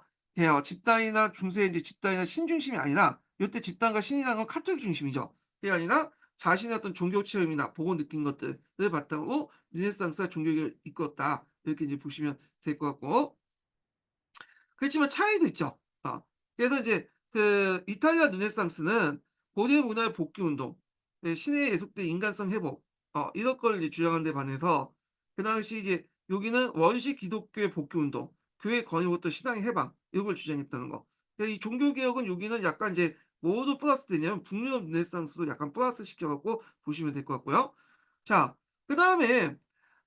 집단이나 중세의 이제 집단이나 신 중심이 아니라, 요때 집단과 신이라는 건 카톨릭 중심이죠. 그게 아니라 자신의 어떤 종교 체험이나 보고 느낀 것들을 바탕으로 르네상스가 종교를 이끌었다. 이렇게 이제 보시면 될 것 같고, 그렇지만 차이도 있죠. 그래서 이제 그 이탈리아 르네상스는 고대 문화의 복귀 운동, 신에 예속된 인간성 회복, 이런 걸 이제 주장하는 데 반해서 그 당시 이제 여기는 원시 기독교의 복귀 운동, 교회 건의부터 신앙의 해방 이런 걸 주장했다는 거. 이 종교 개혁은 여기는 약간 이제 뭐도 플러스 되냐면 북유럽 르네상스도 약간 플러스 시켜 갖고 보시면 될 것 같고요. 자, 그다음에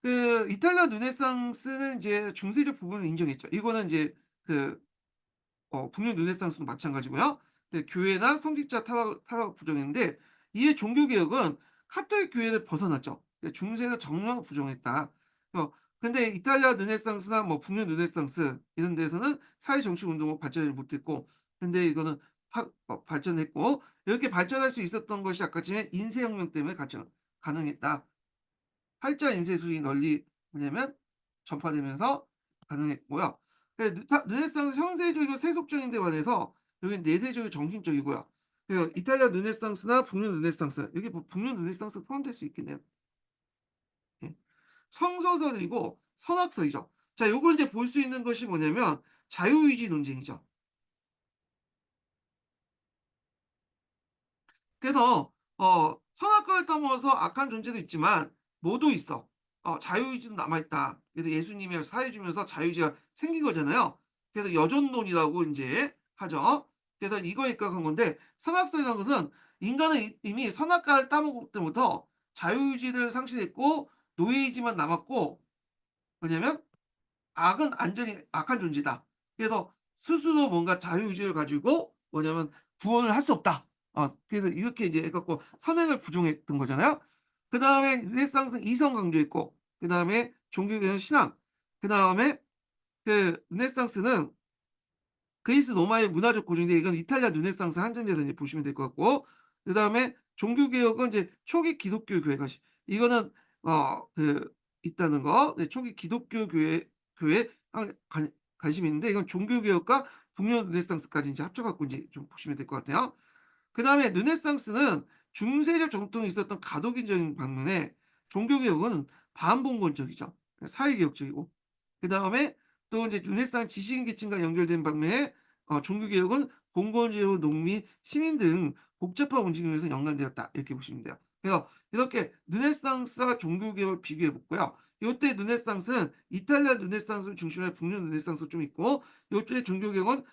이탈리아 르네상스는 이제 중세적 부분을 인정했죠. 이거는 이제 그 북녘 르네상스도 마찬가지고요. 교회나 성직자 타락 부정했는데, 이에 종교 개혁은 카톨릭 교회를 벗어났죠. 중세를 정령 부정했다. 근데 이탈리아 르네상스나 뭐 북녘 르네상스 이런 데서는 사회 정치 운동은 발전을 못했고, 근데 이거는 발전했고, 이렇게 발전할 수 있었던 것이 아까 전에 인쇄혁명 때문에 가능했다. 팔자 인쇄술이 널리 뭐냐면 전파되면서 가능했고요. 르네상스 현세적이고 세속적인 데 반해서 여기는 내세적이고 정신적이고요. 이탈리아 르네상스나 북녘 르네상스, 여기 북녘 르네상스 포함될 수 있겠네요. 예. 성서설이고 선학설이죠. 자, 요걸 이제 볼 수 있는 것이 뭐냐면 자유의지 논쟁이죠. 그래서 선악과를 떠넘어서 악한 존재도 있지만 뭐도 있어. 자유의지도 남아 있다. 그래서 예수님이 사해 주면서 자유의지가 생긴 거잖아요. 그래서 여존론이라고 인제 하죠. 그래서 이거에 입각한 건데, 선악설이라는 것은 인간은 이미 선악과를 따먹을 때부터 자유의지를 상실했고 노예의지만 남았고, 뭐냐면 악은 완전히 악한 존재다. 그래서 스스로 뭔가 자유의지를 가지고 뭐냐면 구원을 할 수 없다. 그래서 이렇게 이제 해 갖고 선행을 부정했던 거잖아요. 그다음에 르네상스는 이성 강조했고, 그다음에 종교에 대한 신앙, 그다음에 르네상스는 그리스 로마의 문화적 고증인데, 이건 이탈리아 르네상스 한정돼서 이제 보시면 될 것 같고, 그다음에 종교 개혁은 이제 초기 기독교 교회가 이거는 있다는 거. 네, 초기 기독교 교회 관심이 있는데, 이건 종교 개혁과 북녘 르네상스까지 이제 합쳐 갖고 이제 좀 보시면 될 것 같아요. 그다음에 르네상스는 중세적 정통이 있었던 가독인적인 반면에 종교 개혁은 반봉건적이죠. 사회 개혁적이고. 그다음에 또 이제 르네상스 지식인 계층과 연결된 반면에 종교 개혁은 봉건제로 농민, 시민 등 복잡한 움직임에서 연관되었다. 이렇게 보시면 돼요. 그래서 이렇게 르네상스와 종교 개혁을 비교해 봤고요. 요때 르네상스는 이탈리아 르네상스를 중심으로 북녘 르네상스가 좀 있고, 요때 종교 개혁은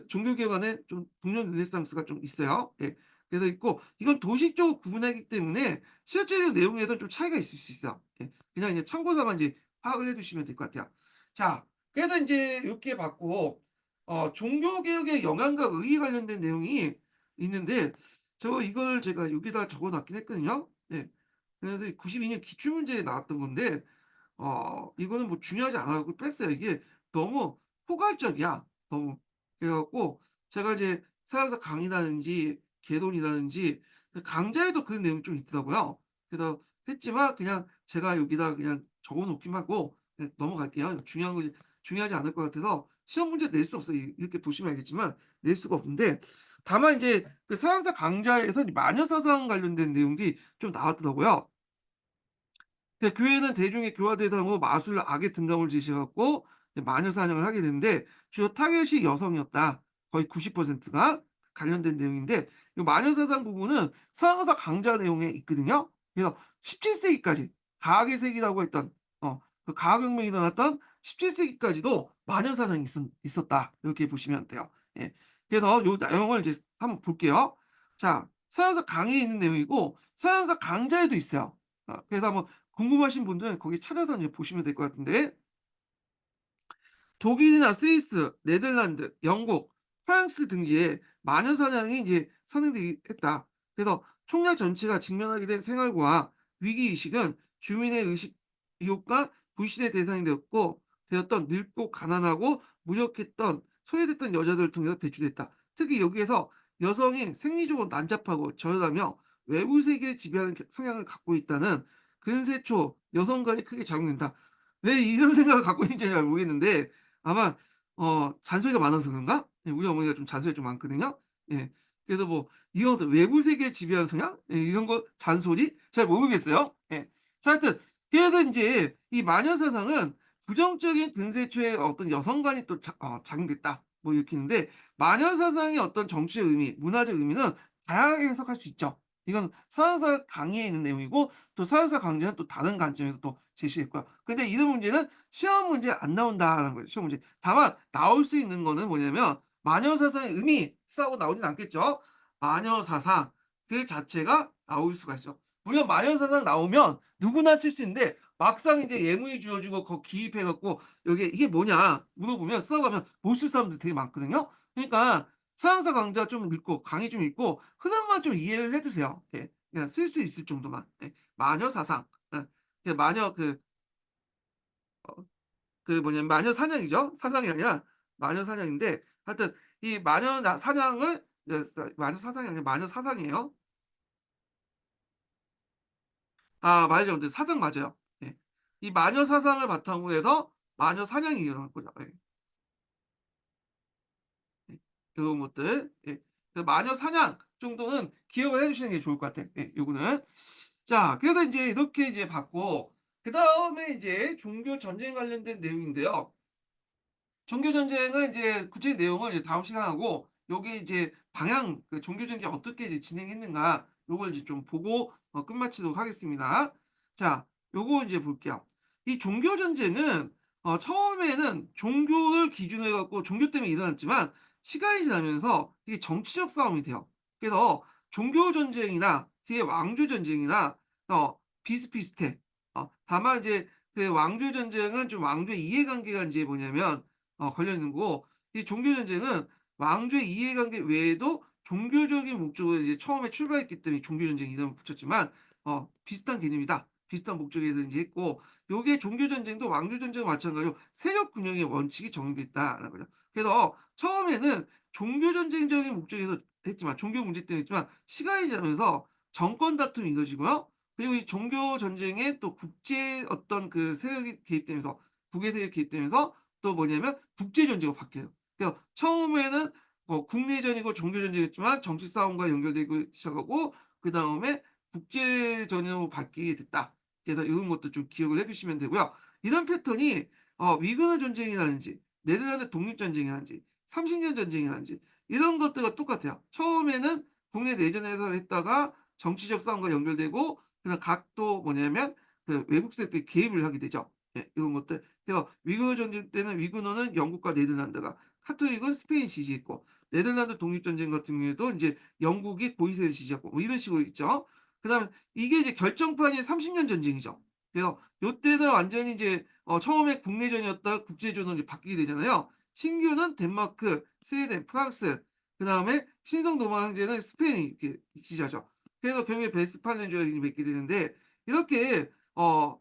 종교 개혁 안에 좀 북녘 르네상스가 좀 있어요. 예. 그래서 있고, 이건 도식적으로 구분하기 때문에 실제적 내용에서 좀 차이가 있을 수 있어요. 예. 그냥 이제 참고 삼아 이제 파악을 해 두시면 될 것 같아요. 자, 그래서 인제 이렇게 봤고, 종교 개혁의 영향과 의의 관련된 내용이 있는데, 이걸 제가 여기다 적어 놨긴 했거든요. 예. 그래서 92년 기출문제에 나왔던 건데, 이거는 뭐 중요하지 않아 갖고 뺐어요. 이게 너무 포괄적이야. 너무. 그래 갖고 제가 이제 서양사 강의라든지 개론이라든지 강좌에도 그런 내용이 좀 있더라고요. 그래서 했지만 그냥 제가 여기다 그냥 적어 놓기만 하고 그냥 넘어갈게요. 중요한 것이 중요하지 않을 것 같아서 시험 문제 낼 수 없어요. 이렇게 보시면 알겠지만 낼 수가 없는데, 다만 이제 서양사 강좌에서 마녀사상 관련된 내용들이 좀 나왔더라고요. 교회는 대중의 교화 대상으로 마술, 악의 등감을 제시해 갖고 마녀 사냥을 하게 되는데, 주요 타겟이 여성이었다. 거의 90%가 관련된 내용인데, 이 마녀 사상 부분은 서양사 강좌 내용에 있거든요. 그래서 17 세기까지 과학의 세기라고 했던 과학혁명이 일어났던 17 세기까지도 마녀 사상이 있었다. 이렇게 보시면 돼요. 예. 그래서 요 내용을 이제 한번 볼게요. 자, 서양사 강의에 있는 내용이고 서양사 강좌에도 있어요. 그래서 한번 궁금하신 분들은 거기 찾아서 이제 보시면 될 것 같은데, 독일이나 스위스, 네덜란드, 영국, 프랑스 등지에 마녀 사냥이 이제 선행되기 했다. 그래서 총량 전체가 직면하게 된 생활과 위기 의식은 주민의 의식 의혹과 불신의 대상이 되었던 늙고 가난하고 무력했던 소외됐던 여자들을 통해서 배출됐다. 특히 여기에서 여성이 생리적으로 난잡하고 저열하며 외부 세계에 지배하는 성향을 갖고 있다는 근세초 여성관이 크게 작용된다. 왜 이런 생각을 갖고 있는지 잘 모르겠는데, 아마 잔소리가 많아서 그런가? 예, 우리 어머니가 좀 잔소리가 좀 많거든요. 예. 그래서 뭐 이런 것들 외부 세계에 지배하는 성향? 예, 이런 거 잔소리? 잘 모르겠어요. 예. 자, 하여튼 그래서 인제 이 마녀 사상은 부정적인 근세초의 어떤 여성관이 또 작용됐다. 뭐 이렇게 있는데, 마녀 사상의 어떤 정치적 의미, 문화적 의미는 다양하게 해석할 수 있죠. 이건 서양사 강의에 있는 내용이고, 또 서양사 강좌는 또 다른 관점에서 또 제시했고요. 근데 이런 문제는 시험 문제에 안 나온다는 거예요, 시험 문제. 다만 나올 수 있는 거는 뭐냐면 마녀 사상의 의미 쓰라고 나오진 않겠죠. 마녀 사상 그 자체가 나올 수가 있죠. 물론 마녀 사상 나오면 누구나 쓸 수 있는데 막상 이제 예문이 주어지고 기입해 갖고 여기에 "이게 뭐냐?" 물어보면 써가면 못 쓸 사람들 되게 많거든요. 그러니까 서양사 강좌 좀 읽고 강의 좀 읽고 흐름만 좀 이해를 해 두세요. 예. 그냥 쓸 수 있을 정도만. 예. 마녀 사상. 예. 마녀 뭐냐면 마녀 사냥이죠. 사상이 아니라 마녀 사냥인데 하여튼 이 마녀 사냥을 마녀 사상이 아니라 마녀 사상이에요. 맞아요. 근데 사상 맞아요. 예. 이 마녀 사상을 바탕으로 해서 마녀 사냥이 일어날 거죠. 예. 예. 요런 것들. 예. 마녀 사냥 정도는 기억을 해 주시는 게 좋을 것 같아요. 예 요거는. 자 그래서 인제 이렇게 이제 봤고 그다음에 이제 종교 전쟁 관련된 내용인데요. 종교 전쟁은 이제 구체적인 내용을 이제 다음 시간에 하고 요게 이제 방향 종교 전쟁이 어떻게 이제 진행했는가 요걸 이제 좀 보고 끝마치도록 하겠습니다. 자 요거 인제 볼게요. 이 종교 전쟁은 처음에는 종교를 기준으로 해 갖고 종교 때문에 일어났지만 시간이 지나면서 이게 정치적 싸움이 돼요. 그래서 종교 전쟁이나 뒤에 왕조 전쟁이나 비슷비슷해. 다만 이제 그 왕조 전쟁은 좀 왕조의 이해관계가 인제 뭐냐면 걸려 있는 거고 이 종교 전쟁은 왕조의 이해관계 외에도 종교적인 목적으로 이제 처음에 출발했기 때문에 종교 전쟁 이름을 붙였지만 비슷한 개념이다. 비슷한 목적에서 인제 했고 요게 종교 전쟁도 왕조 전쟁과 마찬가지로 세력 균형의 원칙이 정해져 있다라는 거죠. 그래서 처음에는 종교 전쟁적인 목적에서 했지만 종교 문제 때문에 했지만 시간이 지나면서 정권 다툼이 이루어지고요. 그리고 이 종교 전쟁에 또 국제 어떤 세력이 개입되면서 국외 세력이 개입되면서 또 뭐냐면 국제 전쟁으로 바뀌어요. 그래서 처음에는 국내전이고 종교 전쟁이었지만 정치 싸움과 연결되고 시작하고 그다음에 국제 전으로 바뀌게 됐다. 그래서 이런 것도 좀 기억을 해 두시면 되고요. 이런 패턴이 위그너 전쟁이라든지 네덜란드 독립 전쟁이라든지 30년 전쟁이라든지 이런 것들과 똑같아요. 처음에는 국내 내전에서 했다가 정치적 싸움과 연결되고 그다음 각 또 뭐냐면 외국 세력들이 개입을 하게 되죠. 예 이런 것들. 그래서 위그너 전쟁 때는 위그너는 영국과 네덜란드가, 카톨릭은 스페인이 지지했고 네덜란드 독립전쟁 같은 경우에도 인제 영국이 고위세를 지지했고 뭐 이런 식으로 있죠. 그다음에 이게 이제 결정판이 30년 전쟁이죠. 그래서 요때는 완전히 이제 처음에 국내전이었다가 국제전으로 이제 바뀌게 되잖아요. 신규는 덴마크, 스웨덴, 프랑스 그다음에 신성 로마 황제는 스페인이 이렇게 지지하죠. 그래서 결국에 베스팔렌조약이 맺게 되는데 이렇게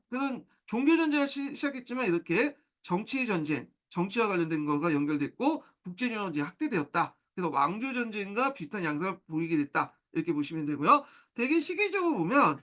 그런 종교 전쟁을 시작했지만 이렇게 정치 전쟁, 정치와 관련된 거가 연결됐고 국제적으로 이제 확대되었다. 그래서 왕조 전쟁과 비슷한 양상을 보이게 됐다. 이렇게 보시면 되고요. 되게 시기적으로 보면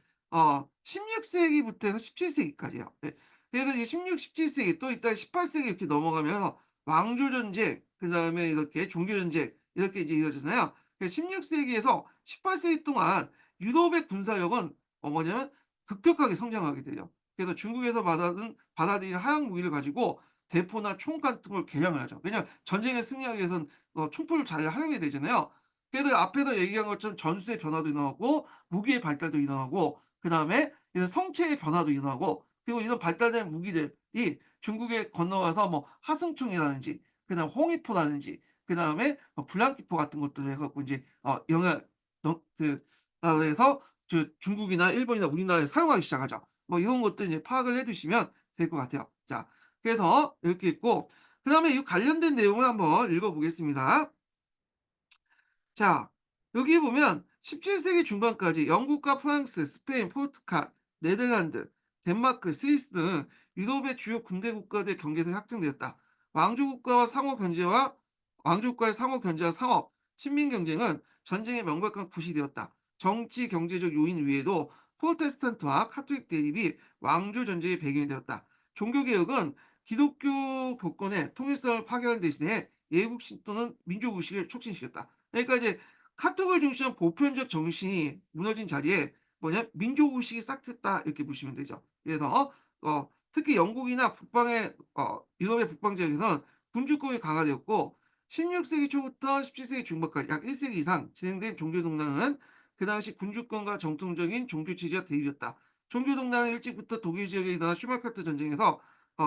16 세기부터 해서 17 세기까지예요. 예. 그래서 이제 16, 17 세기 또 이따 18 세기 이렇게 넘어가면 왕조 전쟁 그다음에 이렇게 종교 전쟁 이렇게 이제 이어지잖아요. 그래서 16 세기에서 18 세기 동안 유럽의 군사력은 뭐냐면 급격하게 성장하게 돼요. 그래서 중국에서 받아들인 하약 무기를 가지고 대포나 총 같은 걸 개량을 하죠. 왜냐하면 전쟁에 승리하기 위해서는 총포를 잘 활용해야 되잖아요. 그래서 앞에서 얘기한 것처럼 전술의 변화도 일어나고 무기의 발달도 일어나고 그다음에 이런 성체의 변화도 일어나고 그리고 이런 발달된 무기들이 중국에 건너가서 뭐 하승총이라든지 그다음 홍위포라든지 그다음에 블랑키포 같은 것들을 해 갖고 인제 영향 너 나라에서 중국이나 일본이나 우리나라에 사용하기 시작하죠. 뭐 이런 것들 이제 파악을 해 두시면 될 것 같아요. 자 그래서 이렇게 있고 그다음에 이 관련된 내용을 한번 읽어 보겠습니다. 자, 여기 보면 17 세기 중반까지 영국과 프랑스, 스페인, 포르투갈, 네덜란드, 덴마크, 스위스 등 유럽의 주요 군대 국가들의 경계선이 확정되었다. 왕조 국가와 상호 견제와 왕조 국가의 상호 견제와 상업, 식민 경쟁은 전쟁의 명백한 구시되었다. 정치, 경제적 요인 외에도 프로테스탄트와 카톨릭 대립이 왕조 전쟁의 배경이 되었다. 종교 개혁은 기독교 교권의 통일성을 파괴하는 대신에 예국신 또는 민족의식을 촉진시켰다. 그러니까 이제 카톡을 중시한 보편적 정신이 무너진 자리에 뭐냐 민족의식이 싹 트였다 이렇게 보시면 되죠. 그래서 특히 영국이나 북방의 유럽의 북방 지역에서는 군주권이 강화되었고 16 세기 초부터 17 세기 중반까지 약 1 세기 이상 진행된 종교 동락은 그 당시 군주권과 정통적인 종교 체제와 대립이었다. 종교 동락은 일찍부터 독일 지역에 일어난 슈마카트 전쟁에서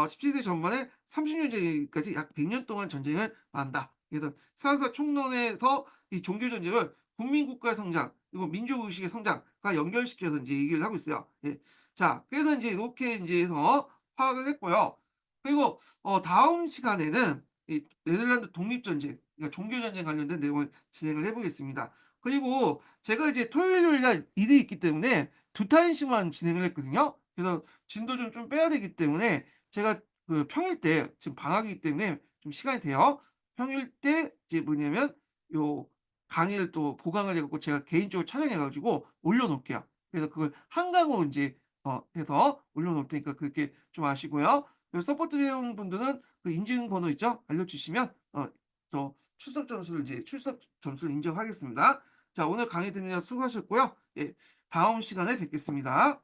17 세기 전반에 30년 전까지 약 100년 동안 전쟁을 한다. 그래서 사사 총론에서 이 종교 전쟁을 국민 국가의 성장 그리고 민족 의식의 성장과 연결시켜서 인제 얘기를 하고 있어요. 예. 자, 그래서 인제 이렇게 인제 해서 파악을 했고요. 그리고 다음 시간에는 이 네덜란드 독립전쟁, 그러니까 종교전쟁 관련된 내용을 진행을 해 보겠습니다. 그리고 제가 이제 토요일, 요일 날 일이 있기 때문에 두 타임씩만 진행을 했거든요. 그래서 진도 좀 빼야 되기 때문에 제가 그 평일 때 지금 방학이기 때문에 좀 시간이 돼요. 평일 때 이제 뭐냐면 요 강의를 또 보강을 해 갖고 제가 개인적으로 촬영해 가지고 올려 놓을게요. 그래서 그걸 한강으로 인제 해서 올려 놓을 테니까 그렇게 좀 아시고요. 그리고 서포트 회원분들은 그 인증번호 있죠? 알려 주시면 저 출석 점수를 인정하겠습니다. 자, 오늘 강의 듣느라 수고하셨고요. 예, 다음 시간에 뵙겠습니다.